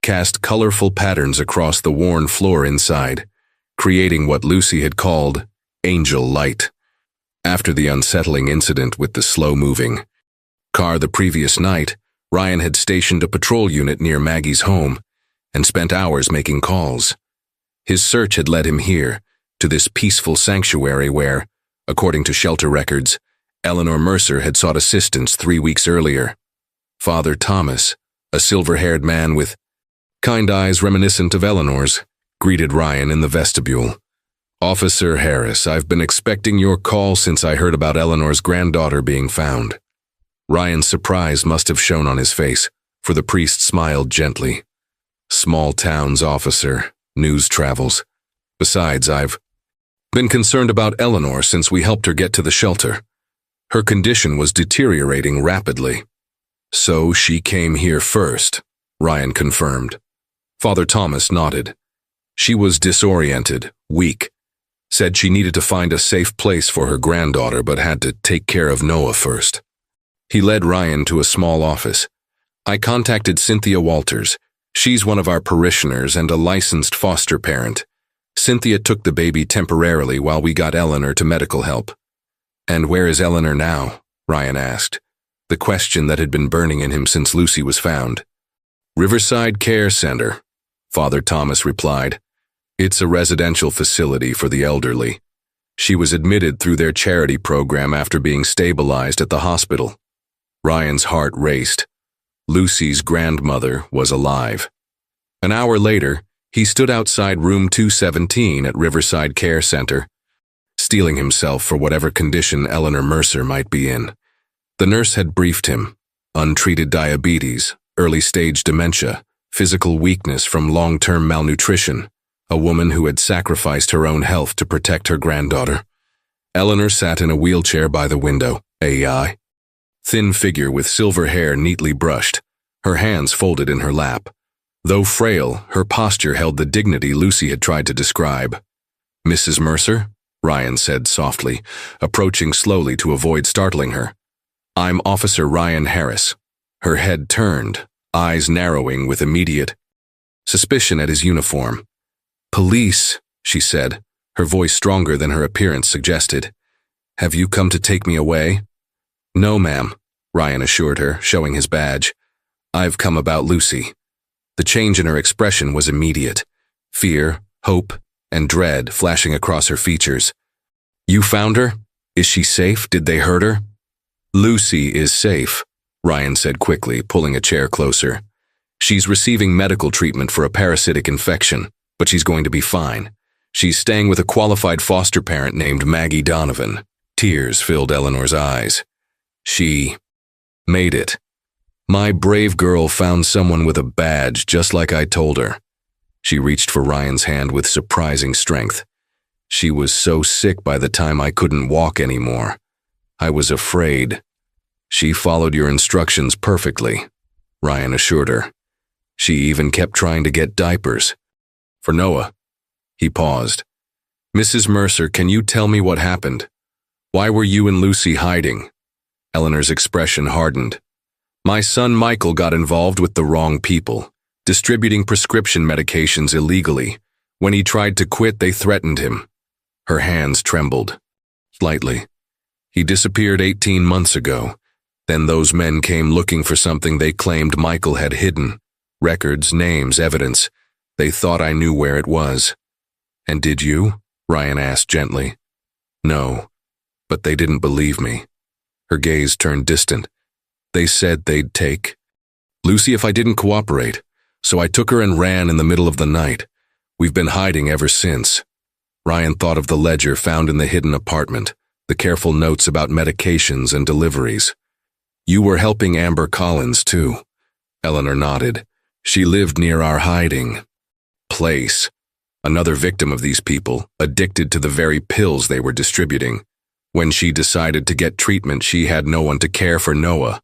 cast colorful patterns across the worn floor inside, creating what Lucy had called angel light. After the unsettling incident with the slow-moving car the previous night, Ryan had stationed a patrol unit near Maggie's home and spent hours making calls. His search had led him here, to this peaceful sanctuary where, according to shelter records, Eleanor Mercer had sought assistance 3 weeks earlier. Father Thomas, a silver-haired man with kind eyes reminiscent of Eleanor's, greeted Ryan in the vestibule. "Officer Harris, I've been expecting your call since I heard about Eleanor's granddaughter being found." Ryan's surprise must have shown on his face, for the priest smiled gently. "Small towns, officer, news travels. Besides, I've been concerned about Eleanor since we helped her get to the shelter. Her condition was deteriorating rapidly." "So she came here first," Ryan confirmed. Father Thomas nodded. "She was disoriented, weak. Said she needed to find a safe place for her granddaughter but had to take care of Noah first." He led Ryan to a small office. "I contacted Cynthia Walters. She's one of our parishioners and a licensed foster parent. Cynthia took the baby temporarily while we got Eleanor to medical help." "And where is Eleanor now?" Ryan asked, the question that had been burning in him since Lucy was found. "Riverside Care Center," Father Thomas replied. "It's a residential facility for the elderly. She was admitted through their charity program after being stabilized at the hospital." Ryan's heart raced. Lucy's grandmother was alive. An hour later, he stood outside room 217 at Riverside Care Center, steeling himself for whatever condition Eleanor Mercer might be in. The nurse had briefed him: untreated diabetes, early-stage dementia, physical weakness from long-term malnutrition, a woman who had sacrificed her own health to protect her granddaughter. Eleanor sat in a wheelchair by the window, a thin figure with silver hair neatly brushed, her hands folded in her lap. Though frail, her posture held the dignity Lucy had tried to describe. "Mrs. Mercer?" Ryan said softly, approaching slowly to avoid startling her. "I'm Officer Ryan Harris." Her head turned, eyes narrowing with immediate suspicion at his uniform. "Police," she said, her voice stronger than her appearance suggested. "Have you come to take me away?" "No, ma'am," Ryan assured her, showing his badge. "I've come about Lucy." The change in her expression was immediate. Fear, hope, and dread flashing across her features. "You found her? Is she safe? Did they hurt her?" "Lucy is safe," Ryan said quickly, pulling a chair closer. "She's receiving medical treatment for a parasitic infection, but she's going to be fine. She's staying with a qualified foster parent named Maggie Donovan." Tears filled Eleanor's eyes. "She made it. My brave girl found someone with a badge just like I told her." She reached for Ryan's hand with surprising strength. "She was so sick by the time I couldn't walk anymore. I was afraid." "She followed your instructions perfectly," Ryan assured her. "She even kept trying to get diapers. For Noah." He paused. "Mrs. Mercer, can you tell me what happened? Why were you and Lucy hiding?" Eleanor's expression hardened. "My son Michael got involved with the wrong people, distributing prescription medications illegally. When he tried to quit, they threatened him." Her hands trembled. "Slightly. He disappeared 18 months ago. Then those men came looking for something they claimed Michael had hidden. Records, names, evidence. They thought I knew where it was." "And did you?" Ryan asked gently. "No, but they didn't believe me." Her gaze turned distant. "They said they'd take Lucy if I didn't cooperate, so I took her and ran in the middle of the night. We've been hiding ever since. Ryan thought of the ledger found in the hidden apartment, the careful notes about medications and deliveries. You were helping Amber Collins, too. Eleanor nodded. She lived near our hiding place. Another victim of these people, addicted to the very pills they were distributing. When she decided to get treatment, she had no one to care for Noah.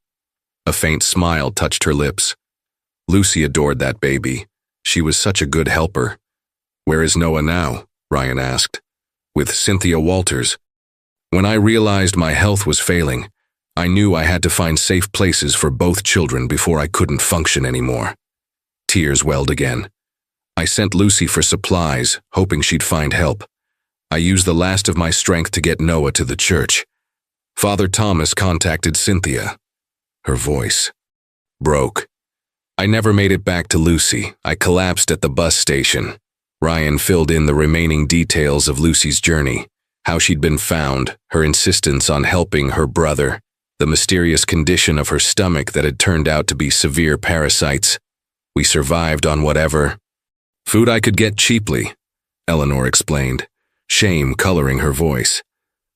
A faint smile touched her lips. Lucy adored that baby. She was such a good helper. Where is Noah now? Ryan asked. With Cynthia Walters. When I realized my health was failing, I knew I had to find safe places for both children before I couldn't function anymore. Tears welled again. I sent Lucy for supplies, hoping she'd find help. I used the last of my strength to get Noah to the church. Father Thomas contacted Cynthia. Her voice broke. I never made it back to Lucy. I collapsed at the bus station. Ryan filled in the remaining details of Lucy's journey, how she'd been found, her insistence on helping her brother, the mysterious condition of her stomach that had turned out to be severe parasites. We survived on whatever food I could get cheaply, Eleanor explained, shame coloring her voice.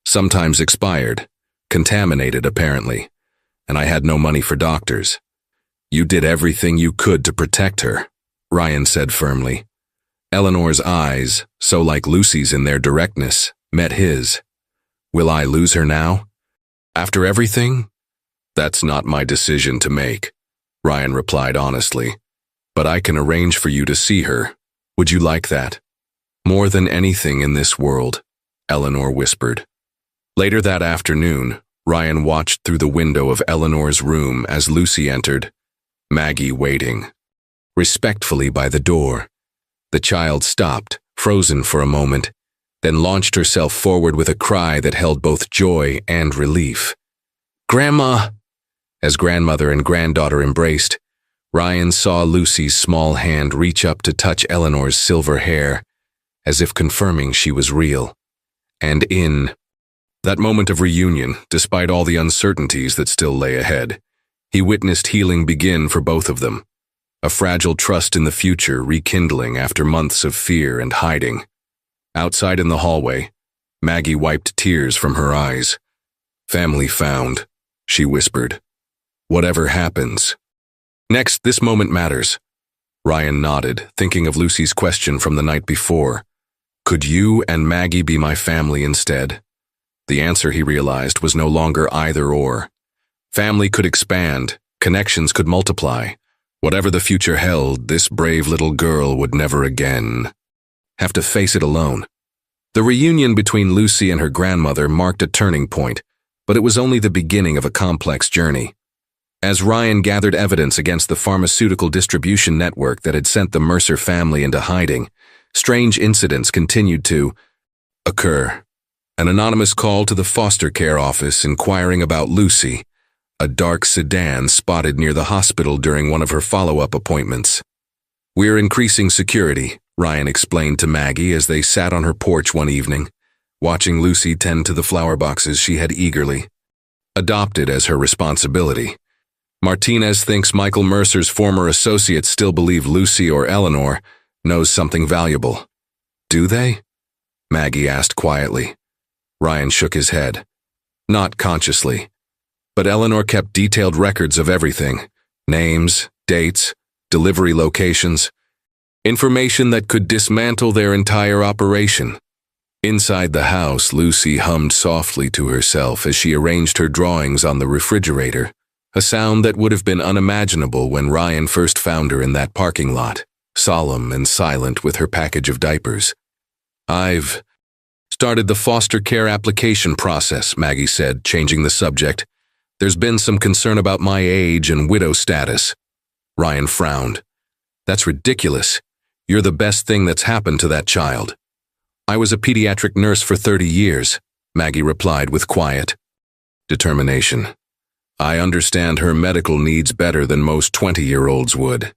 Sometimes expired, contaminated apparently, and I had no money for doctors. You did everything you could to protect her, Ryan said firmly. Eleanor's eyes, so like Lucy's in their directness, met his. Will I lose her now? After everything? That's not my decision to make, Ryan replied honestly. But I can arrange for you to see her. Would you like that? More than anything in this world, Eleanor whispered. Later that afternoon, Ryan watched through the window of Eleanor's room as Lucy entered, Maggie waiting, respectfully by the door. The child stopped, frozen for a moment, then launched herself forward with a cry that held both joy and relief. Grandma! As grandmother and granddaughter embraced, Ryan saw Lucy's small hand reach up to touch Eleanor's silver hair, as if confirming she was real. And in that moment of reunion, despite all the uncertainties that still lay ahead, he witnessed healing begin for both of them, a fragile trust in the future rekindling after months of fear and hiding. Outside in the hallway, Maggie wiped tears from her eyes. Family found, she whispered. Whatever happens. Next, this moment matters. Ryan nodded, thinking of Lucy's question from the night before. Could you and Maggie be my family instead? The answer, he realized, was no longer either or. Family could expand, connections could multiply. Whatever the future held, this brave little girl would never again have to face it alone. The reunion between Lucy and her grandmother marked a turning point, but it was only the beginning of a complex journey. As Ryan gathered evidence against the pharmaceutical distribution network that had sent the Mercer family into hiding, strange incidents continued to occur. An anonymous call to the foster care office inquiring about Lucy, a dark sedan spotted near the hospital during one of her follow-up appointments. We're increasing security, Ryan explained to Maggie as they sat on her porch one evening, watching Lucy tend to the flower boxes she had eagerly adopted as her responsibility. Martinez thinks Michael Mercer's former associates still believe Lucy or Eleanor knows something valuable. Do they? Maggie asked quietly. Ryan shook his head. Not consciously. But Eleanor kept detailed records of everything. Names, dates, delivery locations. Information that could dismantle their entire operation. Inside the house, Lucy hummed softly to herself as she arranged her drawings on the refrigerator, a sound that would have been unimaginable when Ryan first found her in that parking lot, solemn and silent with her package of diapers. I've started the foster care application process, Maggie said, changing the subject. There's been some concern about my age and widow status. Ryan frowned. That's ridiculous. You're the best thing that's happened to that child. I was a pediatric nurse for 30 years, Maggie replied with quiet determination. I understand her medical needs better than most 20-year-olds would.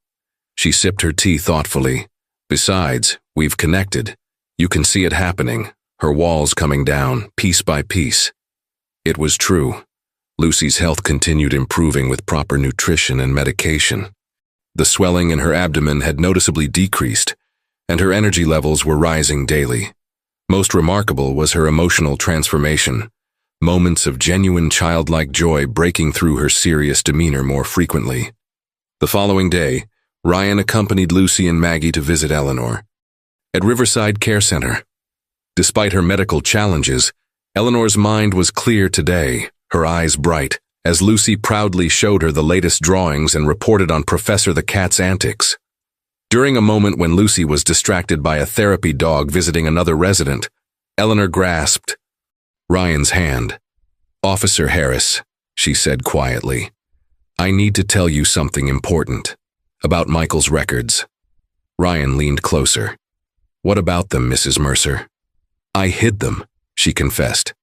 She sipped her tea thoughtfully. Besides, we've connected. You can see it happening, her walls coming down, piece by piece. It was true. Lucy's health continued improving with proper nutrition and medication. The swelling in her abdomen had noticeably decreased, and her energy levels were rising daily. Most remarkable was her emotional transformation, moments of genuine childlike joy breaking through her serious demeanor more frequently. The following day, Ryan accompanied Lucy and Maggie to visit Eleanor at Riverside Care Center. Despite her medical challenges, Eleanor's mind was clear today, her eyes bright, as Lucy proudly showed her the latest drawings and reported on Professor the Cat's antics. During a moment when Lucy was distracted by a therapy dog visiting another resident, Eleanor grasped Ryan's hand. "Officer Harris," she said quietly, "I need to tell you something important about Michael's records." Ryan leaned closer. "What about them, Mrs. Mercer?" "I hid them," she confessed.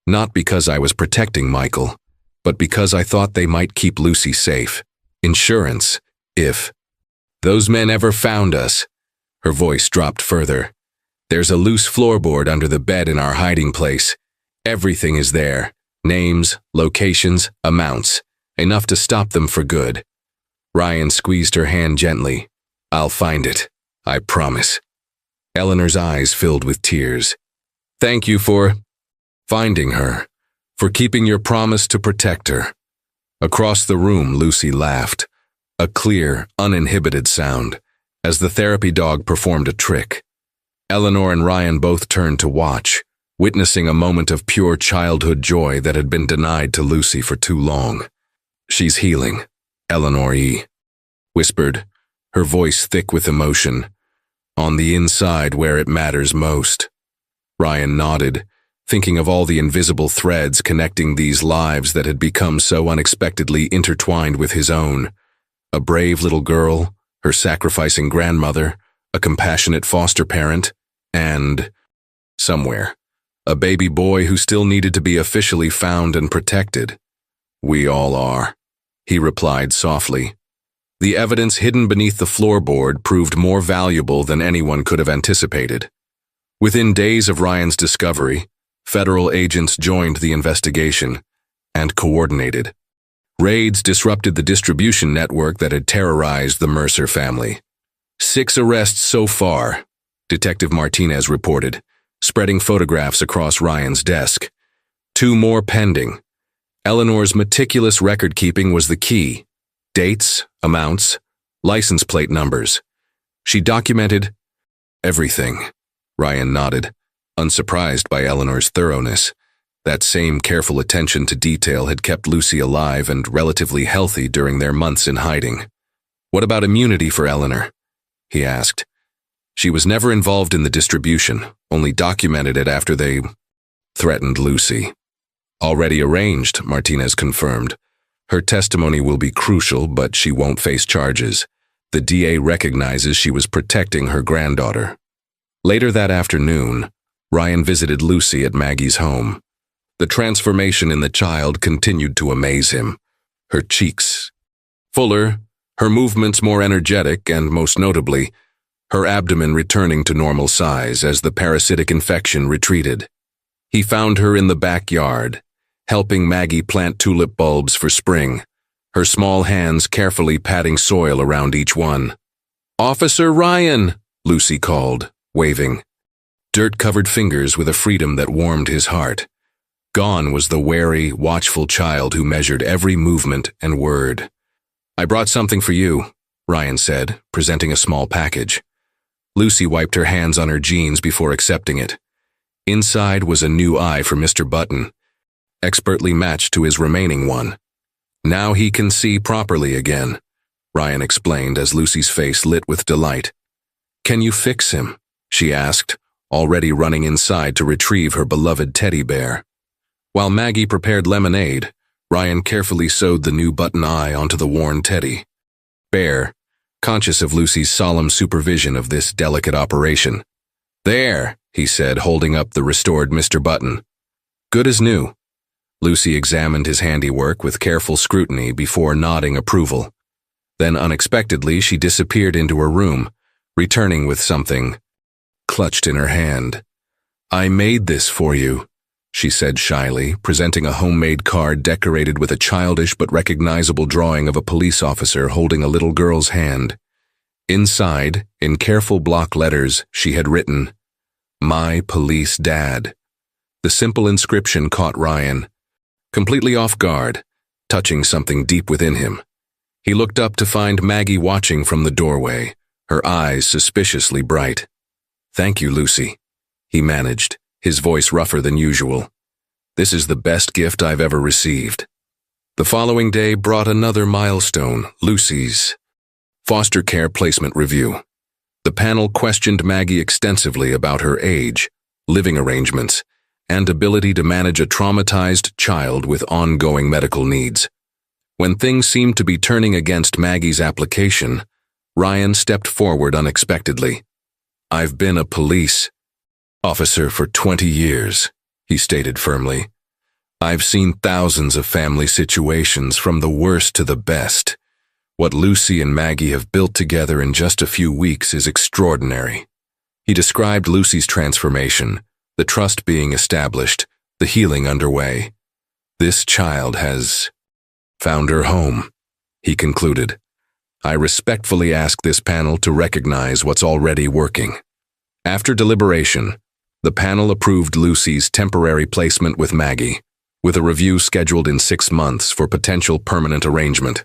"Not because I was protecting Michael, but because I thought they might keep Lucy safe. Insurance, if those men ever found us." Her voice dropped further. "There's a loose floorboard under the bed in our hiding place. Everything is there. Names, locations, amounts. Enough to stop them for good." Ryan squeezed her hand gently. "I'll find it. I promise." Eleanor's eyes filled with tears. "Thank you for finding her, for keeping your promise to protect her." Across the room, Lucy laughed, a clear, uninhibited sound, as the therapy dog performed a trick. Eleanor and Ryan both turned to watch, witnessing a moment of pure childhood joy that had been denied to Lucy for too long. "She's healing," Eleanor whispered, her voice thick with emotion. "On the inside where it matters most." Ryan nodded, thinking of all the invisible threads connecting these lives that had become so unexpectedly intertwined with his own. A brave little girl, her sacrificing grandmother, a compassionate foster parent, and, somewhere, a baby boy who still needed to be officially found and protected. "We all are," he replied softly. The evidence hidden beneath the floorboard proved more valuable than anyone could have anticipated. Within days of Ryan's discovery, federal agents joined the investigation and coordinated. Raids disrupted the distribution network that had terrorized the Mercer family. 6 arrests so far, Detective Martinez reported, spreading photographs across Ryan's desk. 2 more pending. Eleanor's meticulous record-keeping was the key. Dates, amounts, license plate numbers. She documented everything. Ryan nodded, unsurprised by Eleanor's thoroughness. That same careful attention to detail had kept Lucy alive and relatively healthy during their months in hiding. "What about immunity for Eleanor?" he asked. "She was never involved in the distribution, only documented it after they threatened Lucy." "Already arranged," Martinez confirmed. "Her testimony will be crucial, but she won't face charges. The DA recognizes she was protecting her granddaughter." Later that afternoon, Ryan visited Lucy at Maggie's home. The transformation in the child continued to amaze him. Her cheeks fuller, her movements more energetic, and most notably, her abdomen returning to normal size as the parasitic infection retreated. He found her in the backyard, helping Maggie plant tulip bulbs for spring, her small hands carefully patting soil around each one. "Officer Ryan," Lucy called, waving. Dirt-covered fingers with a freedom that warmed his heart. Gone was the wary, watchful child who measured every movement and word. "I brought something for you," Ryan said, presenting a small package. Lucy wiped her hands on her jeans before accepting it. Inside was a new eye for Mr. Button, expertly matched to his remaining one. "Now he can see properly again," Ryan explained as Lucy's face lit with delight. "Can you fix him?" she asked, already running inside to retrieve her beloved teddy bear. While Maggie prepared lemonade, Ryan carefully sewed the new button eye onto the worn teddy bear, conscious of Lucy's solemn supervision of this delicate operation. "There," he said, holding up the restored Mr. Button. "Good as new." Lucy examined his handiwork with careful scrutiny before nodding approval. Then unexpectedly she disappeared into her room, returning with something clutched in her hand. "I made this for you," she said shyly, presenting a homemade card decorated with a childish but recognizable drawing of a police officer holding a little girl's hand. Inside, in careful block letters, she had written, "My Police Dad." The simple inscription caught Ryan, completely off guard, touching something deep within him. He looked up to find Maggie watching from the doorway, her eyes suspiciously bright. "Thank you, Lucy," he managed, his voice rougher than usual. "This is the best gift I've ever received." The following day brought another milestone, Lucy's foster care placement review. The panel questioned Maggie extensively about her age, living arrangements, and ability to manage a traumatized child with ongoing medical needs. When things seemed to be turning against Maggie's application, Ryan stepped forward unexpectedly. "I've been a police officer for 20 years, he stated firmly. "I've seen thousands of family situations from the worst to the best. What Lucy and Maggie have built together in just a few weeks is extraordinary." He described Lucy's transformation, the trust being established, the healing underway. "This child has found her home," he concluded. "I respectfully ask this panel to recognize what's already working." After deliberation, the panel approved Lucy's temporary placement with Maggie, with a review scheduled in 6 months for potential permanent arrangement.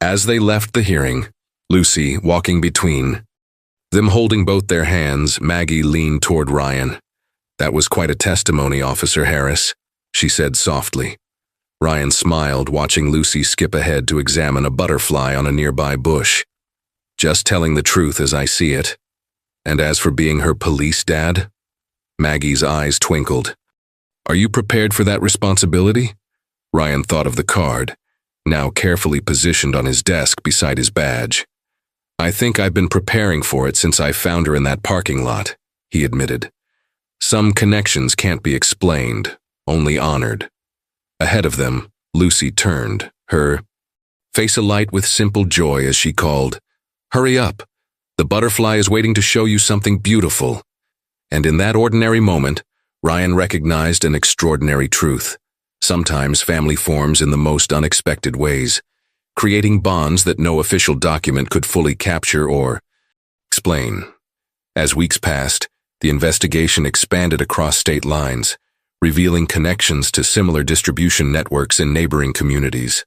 As they left the hearing, Lucy walking between them holding both their hands, Maggie leaned toward Ryan. "That was quite a testimony, Officer Harris," she said softly. Ryan smiled, watching Lucy skip ahead to examine a butterfly on a nearby bush. "Just telling the truth as I see it. And as for being her police dad?" Maggie's eyes twinkled. "Are you prepared for that responsibility?" Ryan thought of the card, now carefully positioned on his desk beside his badge. "I think I've been preparing for it since I found her in that parking lot," he admitted. "Some connections can't be explained, only honored." Ahead of them, Lucy turned, her face alight with simple joy as she called, "Hurry up! The butterfly is waiting to show you something beautiful." And in that ordinary moment, Ryan recognized an extraordinary truth. Sometimes family forms in the most unexpected ways, creating bonds that no official document could fully capture or explain. As weeks passed, the investigation expanded across state lines, revealing connections to similar distribution networks in neighboring communities.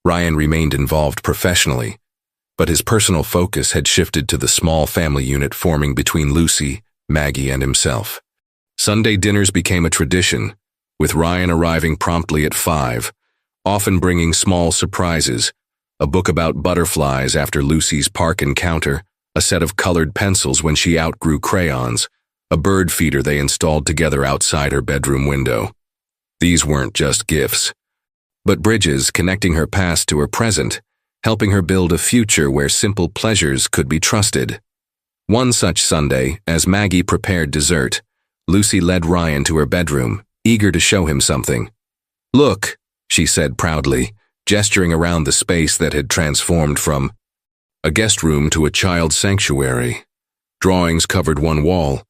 Ryan remained involved professionally, but his personal focus had shifted to the small family unit forming between Lucy, Maggie, and himself. Sunday dinners became a tradition, with Ryan arriving promptly at 5, often bringing small surprises, a book about butterflies after Lucy's park encounter, a set of colored pencils when she outgrew crayons, a bird feeder they installed together outside her bedroom window. These weren't just gifts, but bridges connecting her past to her present, helping her build a future where simple pleasures could be trusted. One such Sunday, as Maggie prepared dessert, Lucy led Ryan to her bedroom, eager to show him something. "Look," she said proudly, gesturing around the space that had transformed from a guest room to a child sanctuary. Drawings covered one wall,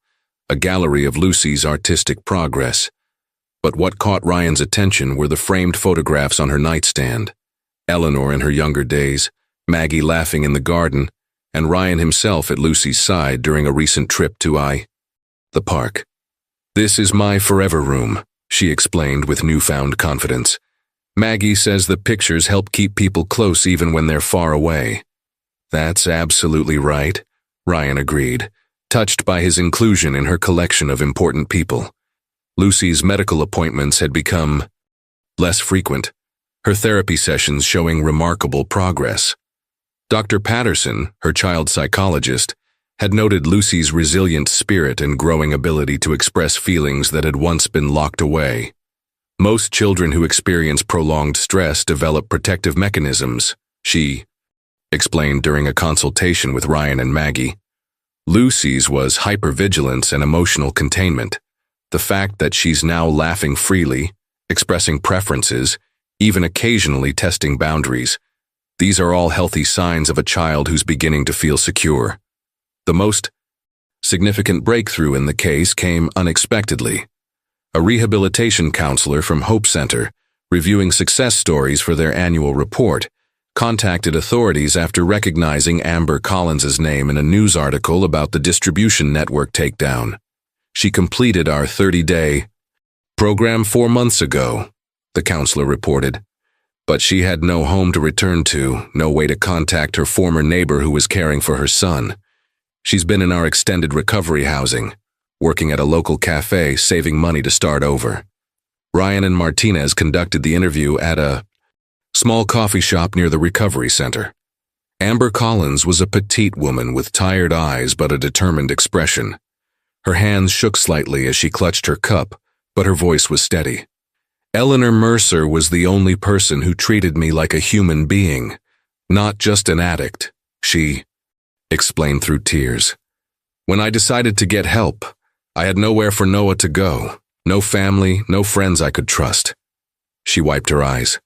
a gallery of Lucy's artistic progress. But what caught Ryan's attention were the framed photographs on her nightstand. Eleanor in her younger days, Maggie laughing in the garden, and Ryan himself at Lucy's side during a recent trip to the park. "This is my forever room," she explained with newfound confidence. "Maggie says the pictures help keep people close even when they're far away." "That's absolutely right," Ryan agreed, touched by his inclusion in her collection of important people. Lucy's medical appointments had become less frequent, her therapy sessions showing remarkable progress. Dr. Patterson, her child psychologist, had noted Lucy's resilient spirit and growing ability to express feelings that had once been locked away. Most children who experience prolonged stress develop protective mechanisms, she explained during a consultation with Ryan and Maggie. Lucy's was hypervigilance and emotional containment. The fact that she's now laughing freely, expressing preferences, even occasionally testing boundaries, these are all healthy signs of a child who's beginning to feel secure. The most significant breakthrough in the case came unexpectedly. a rehabilitation counselor from Hope Center, reviewing success stories for their annual report, contacted authorities after recognizing Amber Collins's name in a news article about the distribution network takedown. She completed our 30-day program 4 months ago, the counselor reported. But she had no home to return to, no way to contact her former neighbor who was caring for her son. She's been in our extended recovery housing, working at a local cafe, saving money to start over. Ryan and Martinez conducted the interview at a small coffee shop near the recovery center. Amber Collins was a petite woman with tired eyes but a determined expression. Her hands shook slightly as she clutched her cup, but her voice was steady. Eleanor Mercer was the only person who treated me like a human being, not just an addict, she explained through tears. When I decided to get help, I had nowhere for Noah to go, no family, no friends I could trust. She wiped her eyes.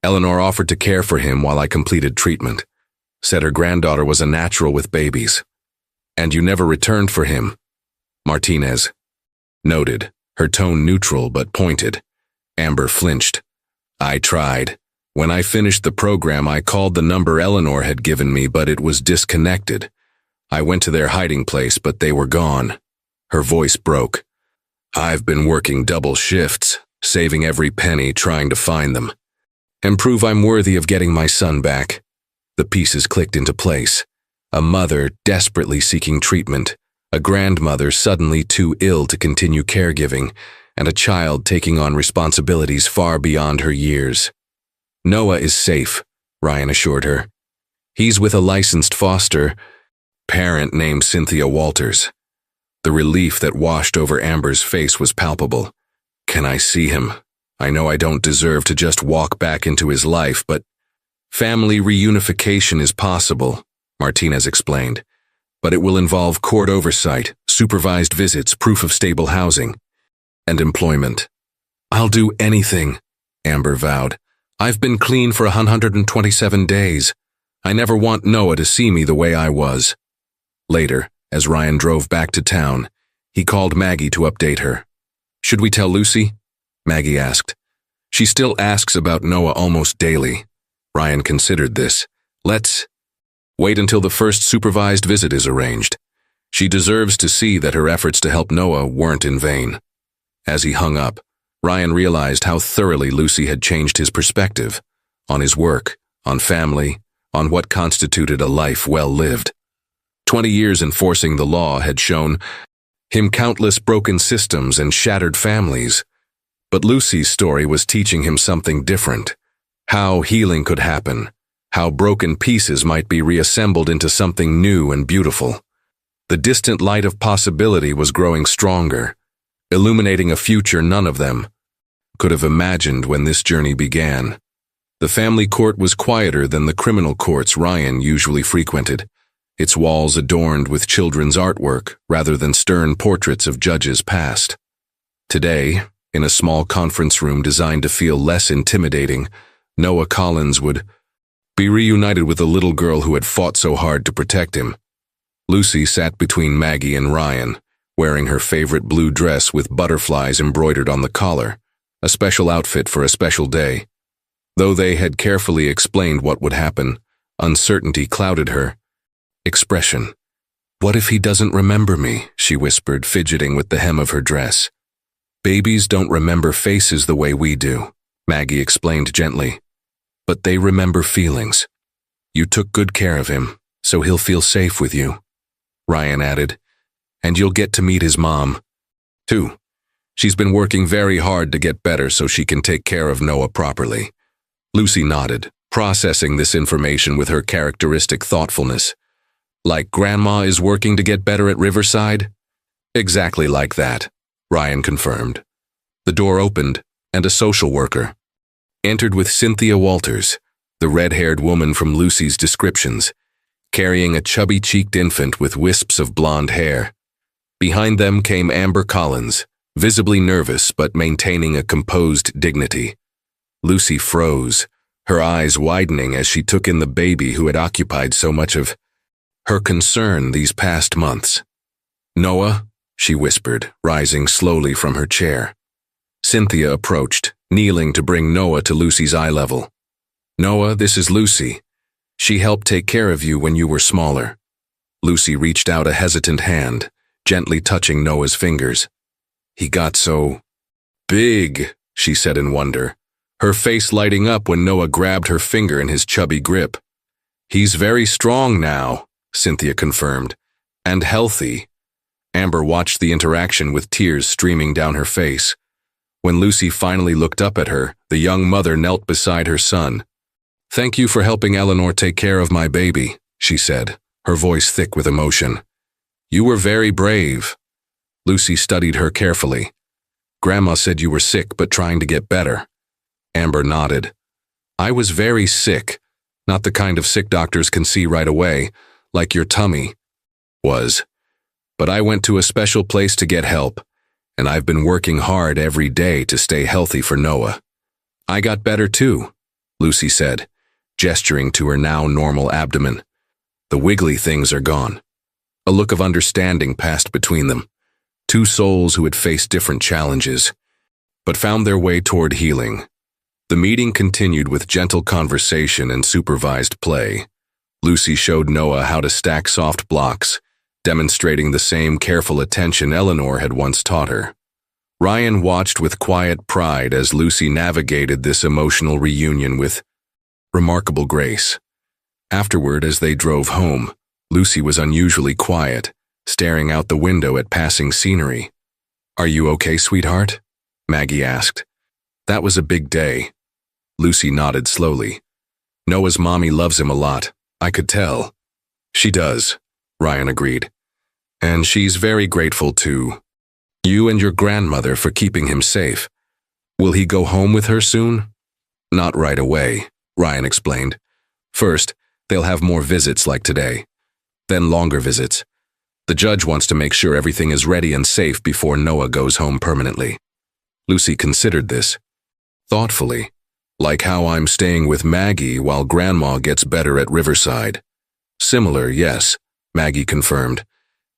Eleanor offered to care for him while I completed treatment, said her granddaughter was a natural with babies. And you never returned for him, Martinez noted, her tone neutral but pointed. Amber flinched. I tried. When I finished the program, I called the number Eleanor had given me, but it was disconnected. I went to their hiding place, but they were gone. Her voice broke. I've been working double shifts, saving every penny, trying to find them, and prove I'm worthy of getting my son back. The pieces clicked into place. A mother desperately seeking treatment, a grandmother suddenly too ill to continue caregiving, and a child taking on responsibilities far beyond her years. Noah is safe, Ryan assured her. He's with a licensed foster parent named Cynthia Walters. The relief that washed over Amber's face was palpable. Can I see him? I know I don't deserve to just walk back into his life, but family reunification is possible, Martinez explained. But it will involve court oversight, supervised visits, proof of stable housing, and employment. I'll do anything, Amber vowed. I've been clean for 127 days. I never want Noah to see me the way I was. Later, as Ryan drove back to town, he called Maggie to update her. Should we tell Lucy? Maggie asked. She still asks about Noah almost daily. Ryan considered this. Let's wait until the first supervised visit is arranged. She deserves to see that her efforts to help Noah weren't in vain. As he hung up, Ryan realized how thoroughly Lucy had changed his perspective on his work, on family, on what constituted a life well lived. 20 years enforcing the law had shown him countless broken systems and shattered families. But Lucy's story was teaching him something different. How healing could happen, how broken pieces might be reassembled into something new and beautiful. The distant light of possibility was growing stronger, illuminating a future none of them could have imagined when this journey began. The family court was quieter than the criminal courts Ryan usually frequented, its walls adorned with children's artwork rather than stern portraits of judges past. Today, in a small conference room designed to feel less intimidating, Noah Collins would be reunited with the little girl who had fought so hard to protect him. Lucy sat between Maggie and Ryan, wearing her favorite blue dress with butterflies embroidered on the collar, a special outfit for a special day. Though they had carefully explained what would happen, uncertainty clouded her expression. What if he doesn't remember me? She whispered, fidgeting with the hem of her dress. Babies don't remember faces the way we do, Maggie explained gently. But they remember feelings. You took good care of him, so he'll feel safe with you, Ryan added. And you'll get to meet his mom, too. She's been working very hard to get better so she can take care of Noah properly. Lucy nodded, processing this information with her characteristic thoughtfulness. Like Grandma is working to get better at Riverside? Exactly like that, Ryan confirmed. The door opened, and a social worker entered with Cynthia Walters, the red-haired woman from Lucy's descriptions, carrying a chubby-cheeked infant with wisps of blonde hair. Behind them came Amber Collins, visibly nervous but maintaining a composed dignity. Lucy froze, her eyes widening as she took in the baby who had occupied so much of her concern these past months. Noah, she whispered, rising slowly from her chair. Cynthia approached, kneeling to bring Noah to Lucy's eye level. "Noah, this is Lucy. She helped take care of you when you were smaller." Lucy reached out a hesitant hand, gently touching Noah's fingers. "He got so big," she said in wonder, her face lighting up when Noah grabbed her finger in his chubby grip. "He's very strong now," Cynthia confirmed, "and healthy." Amber watched the interaction with tears streaming down her face. When Lucy finally looked up at her, the young mother knelt beside her son. "Thank you for helping Eleanor take care of my baby," she said, her voice thick with emotion. "You were very brave." Lucy studied her carefully. "Grandma said you were sick but trying to get better." Amber nodded. "I was very sick, not the kind of sick doctors can see right away, like your tummy was. But I went to a special place to get help, and I've been working hard every day to stay healthy for Noah." "I got better too," Lucy said, gesturing to her now normal abdomen. "The wiggly things are gone." A look of understanding passed between them, two souls who had faced different challenges, but found their way toward healing. The meeting continued with gentle conversation and supervised play. Lucy showed Noah how to stack soft blocks, demonstrating the same careful attention Eleanor had once taught her. Ryan watched with quiet pride as Lucy navigated this emotional reunion with remarkable grace. Afterward, as they drove home, Lucy was unusually quiet, staring out the window at passing scenery. "Are you okay, sweetheart?" Maggie asked. "That was a big day." Lucy nodded slowly. "Noah's mommy loves him a lot, I could tell." "She does," Ryan agreed. "And she's very grateful to you and your grandmother for keeping him safe. Will he go home with her soon?" "Not right away," Ryan explained. "First, they'll have more visits like today. Then longer visits. The judge wants to make sure everything is ready and safe before Noah goes home permanently." Lucy considered this thoughtfully, like how I'm staying with Maggie while Grandma gets better at Riverside. "Similar, yes," Maggie confirmed.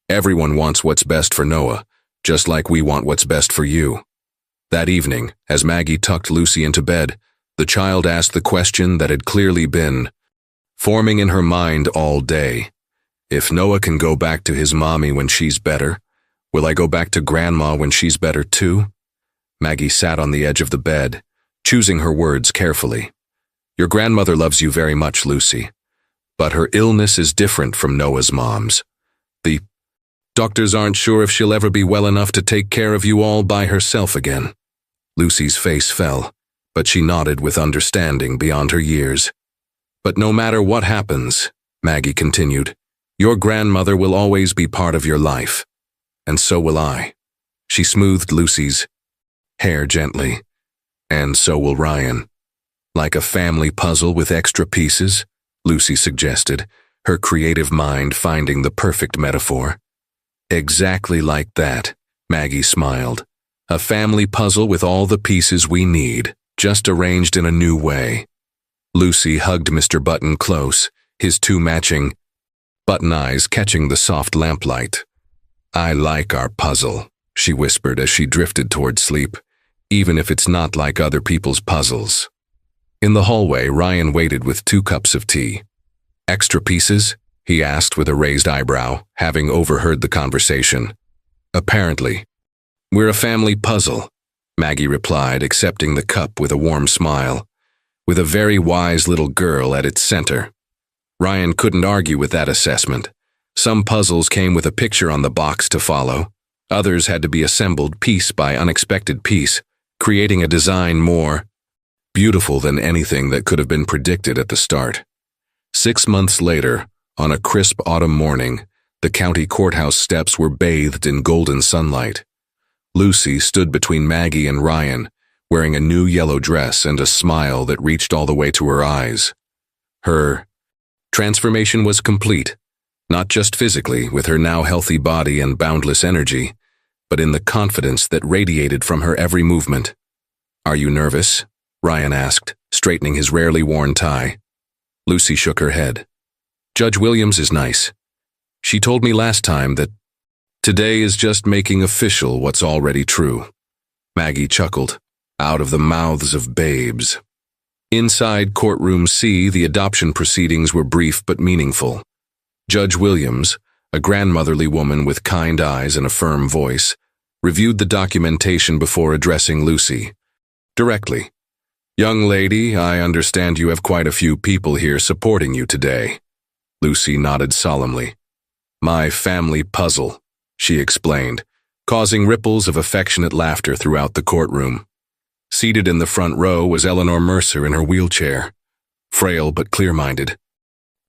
"Everyone wants what's best for Noah, just like we want what's best for you." That evening, as Maggie tucked Lucy into bed, the child asked the question that had clearly been forming in her mind all day. "If Noah can go back to his mommy when she's better, will I go back to Grandma when she's better too?" Maggie sat on the edge of the bed, choosing her words carefully. "Your grandmother loves you very much, Lucy, but her illness is different from Noah's mom's. The doctors aren't sure if she'll ever be well enough to take care of you all by herself again." Lucy's face fell, but she nodded with understanding beyond her years. "But no matter what happens," Maggie continued, "your grandmother will always be part of your life, and so will I." She smoothed Lucy's hair gently. "And so will Ryan." "Like a family puzzle with extra pieces?" Lucy suggested, her creative mind finding the perfect metaphor. "Exactly like that," Maggie smiled. "A family puzzle with all the pieces we need, just arranged in a new way." Lucy hugged Mr. Button close, his two matching button eyes catching the soft lamplight. "I like our puzzle," she whispered as she drifted toward sleep, "even if it's not like other people's puzzles." In the hallway, Ryan waited with 2 cups of tea. "Extra pieces?" he asked with a raised eyebrow, having overheard the conversation. "Apparently. We're a family puzzle," Maggie replied, accepting the cup with a warm smile, with a very wise little girl at its center. Ryan couldn't argue with that assessment. Some puzzles came with a picture on the box to follow. Others had to be assembled piece by unexpected piece, creating a design more beautiful than anything that could have been predicted at the start. 6 months later, on a crisp autumn morning, the county courthouse steps were bathed in golden sunlight. Lucy stood between Maggie and Ryan, wearing a new yellow dress and a smile that reached all the way to her eyes. Her transformation was complete, not just physically with her now healthy body and boundless energy, but in the confidence that radiated from her every movement. "Are you nervous?" Ryan asked, straightening his rarely worn tie. Lucy shook her head. "Judge Williams is nice. She told me last time that today is just making official what's already true." Maggie chuckled. Out of the mouths of babes. Inside courtroom C, the adoption proceedings were brief but meaningful. Judge Williams, a grandmotherly woman with kind eyes and a firm voice, reviewed the documentation before addressing Lucy. Directly. "Young lady, I understand you have quite a few people here supporting you today." Lucy nodded solemnly. "My family puzzle," she explained, causing ripples of affectionate laughter throughout the courtroom. Seated in the front row was Eleanor Mercer in her wheelchair, frail but clear-minded.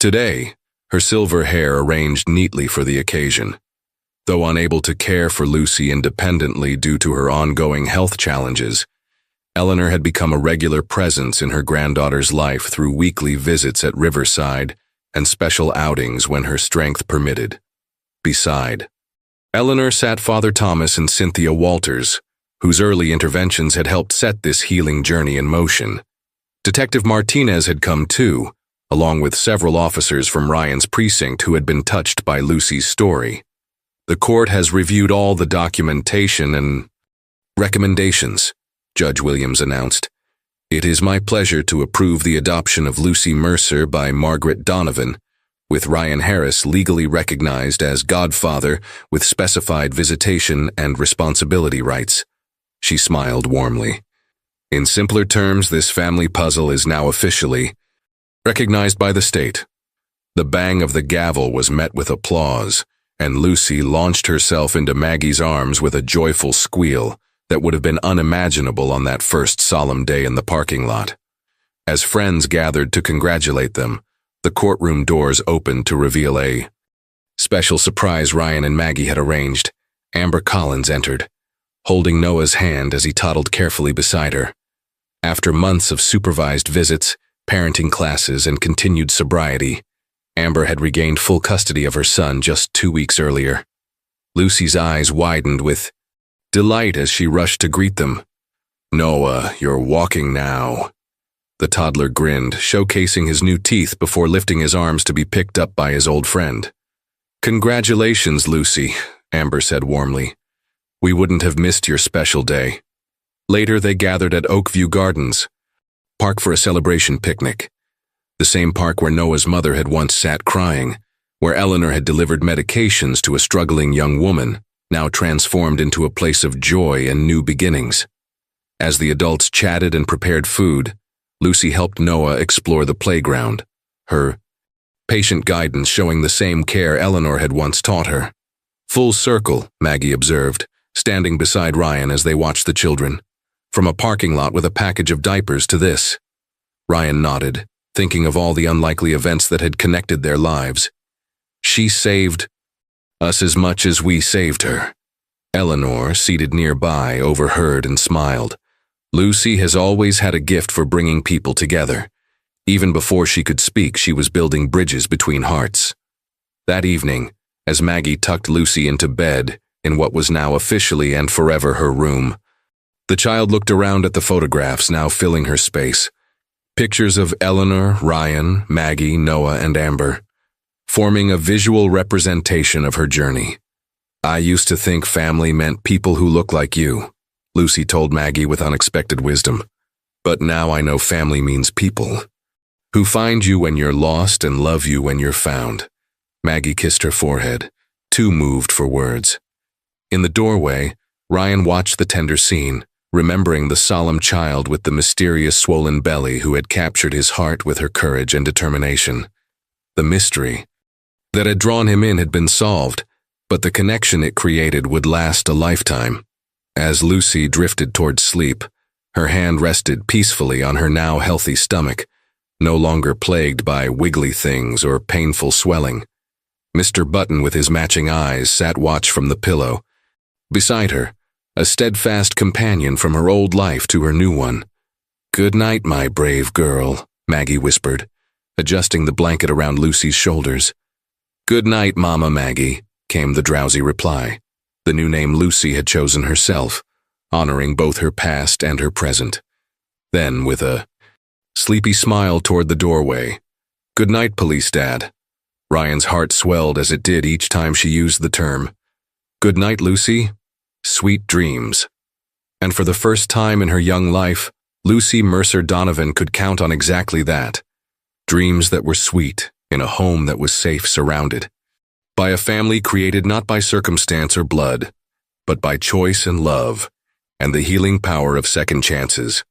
Today, her silver hair arranged neatly for the occasion. Though unable to care for Lucy independently due to her ongoing health challenges, Eleanor had become a regular presence in her granddaughter's life through weekly visits at Riverside and special outings when her strength permitted. Beside Eleanor sat Father Thomas and Cynthia Walters, whose early interventions had helped set this healing journey in motion. Detective Martinez had come too, along with several officers from Ryan's precinct who had been touched by Lucy's story. "The court has reviewed all the documentation and recommendations," Judge Williams announced. "It is my pleasure to approve the adoption of Lucy Mercer by Margaret Donovan, with Ryan Harris legally recognized as godfather with specified visitation and responsibility rights." She smiled warmly. "In simpler terms, this family puzzle is now officially recognized by the state." The bang of the gavel was met with applause, and Lucy launched herself into Maggie's arms with a joyful squeal that would have been unimaginable on that first solemn day in the parking lot. As friends gathered to congratulate them, the courtroom doors opened to reveal a special surprise Ryan and Maggie had arranged. Amber Collins entered, holding Noah's hand as he toddled carefully beside her. After months of supervised visits, parenting classes, and continued sobriety, Amber had regained full custody of her son just 2 weeks earlier. Lucy's eyes widened with delight as she rushed to greet them. "Noah, you're walking now." The toddler grinned, showcasing his new teeth before lifting his arms to be picked up by his old friend. "Congratulations, Lucy," Amber said warmly. "We wouldn't have missed your special day." Later, they gathered at Oakview Gardens Park for a celebration picnic. The same park where Noah's mother had once sat crying, where Eleanor had delivered medications to a struggling young woman, now transformed into a place of joy and new beginnings. As the adults chatted and prepared food, Lucy helped Noah explore the playground, her patient guidance showing the same care Eleanor had once taught her. "Full circle," Maggie observed, standing beside Ryan as they watched the children. "From a parking lot with a package of diapers to this." Ryan nodded, thinking of all the unlikely events that had connected their lives. "She saved us as much as we saved her." Eleanor, seated nearby, overheard and smiled. Lucy has always had a gift for bringing people together. Even before she could speak, she was building bridges between hearts. That evening, as Maggie tucked Lucy into bed in what was now officially and forever her room, the child looked around at the photographs now filling her space. Pictures of Eleanor, Ryan, Maggie, Noah, and Amber, forming a visual representation of her journey. "I used to think family meant people who look like you," Lucy told Maggie with unexpected wisdom. "But now I know family means people who find you when you're lost and love you when you're found." Maggie kissed her forehead, too moved for words. In the doorway, Ryan watched the tender scene, remembering the solemn child with the mysterious swollen belly who had captured his heart with her courage and determination. The mystery that had drawn him in had been solved, but the connection it created would last a lifetime. As Lucy drifted towards sleep, her hand rested peacefully on her now healthy stomach, no longer plagued by wiggly things or painful swelling. Mr. Button, with his matching eyes, sat watch from the pillow. Beside her, a steadfast companion from her old life to her new one. "Good night, my brave girl," Maggie whispered, adjusting the blanket around Lucy's shoulders. "Good night, Mama Maggie," came the drowsy reply. The new name Lucy had chosen herself, honoring both her past and her present. Then, with a sleepy smile toward the doorway, "Good night, Police Dad." Ryan's heart swelled as it did each time she used the term. "Good night, Lucy. Sweet dreams." And for the first time in her young life, Lucy Mercer Donovan could count on exactly that. Dreams that were sweet, in a home that was safe, surrounded by a family created not by circumstance or blood, but by choice and love, and the healing power of second chances.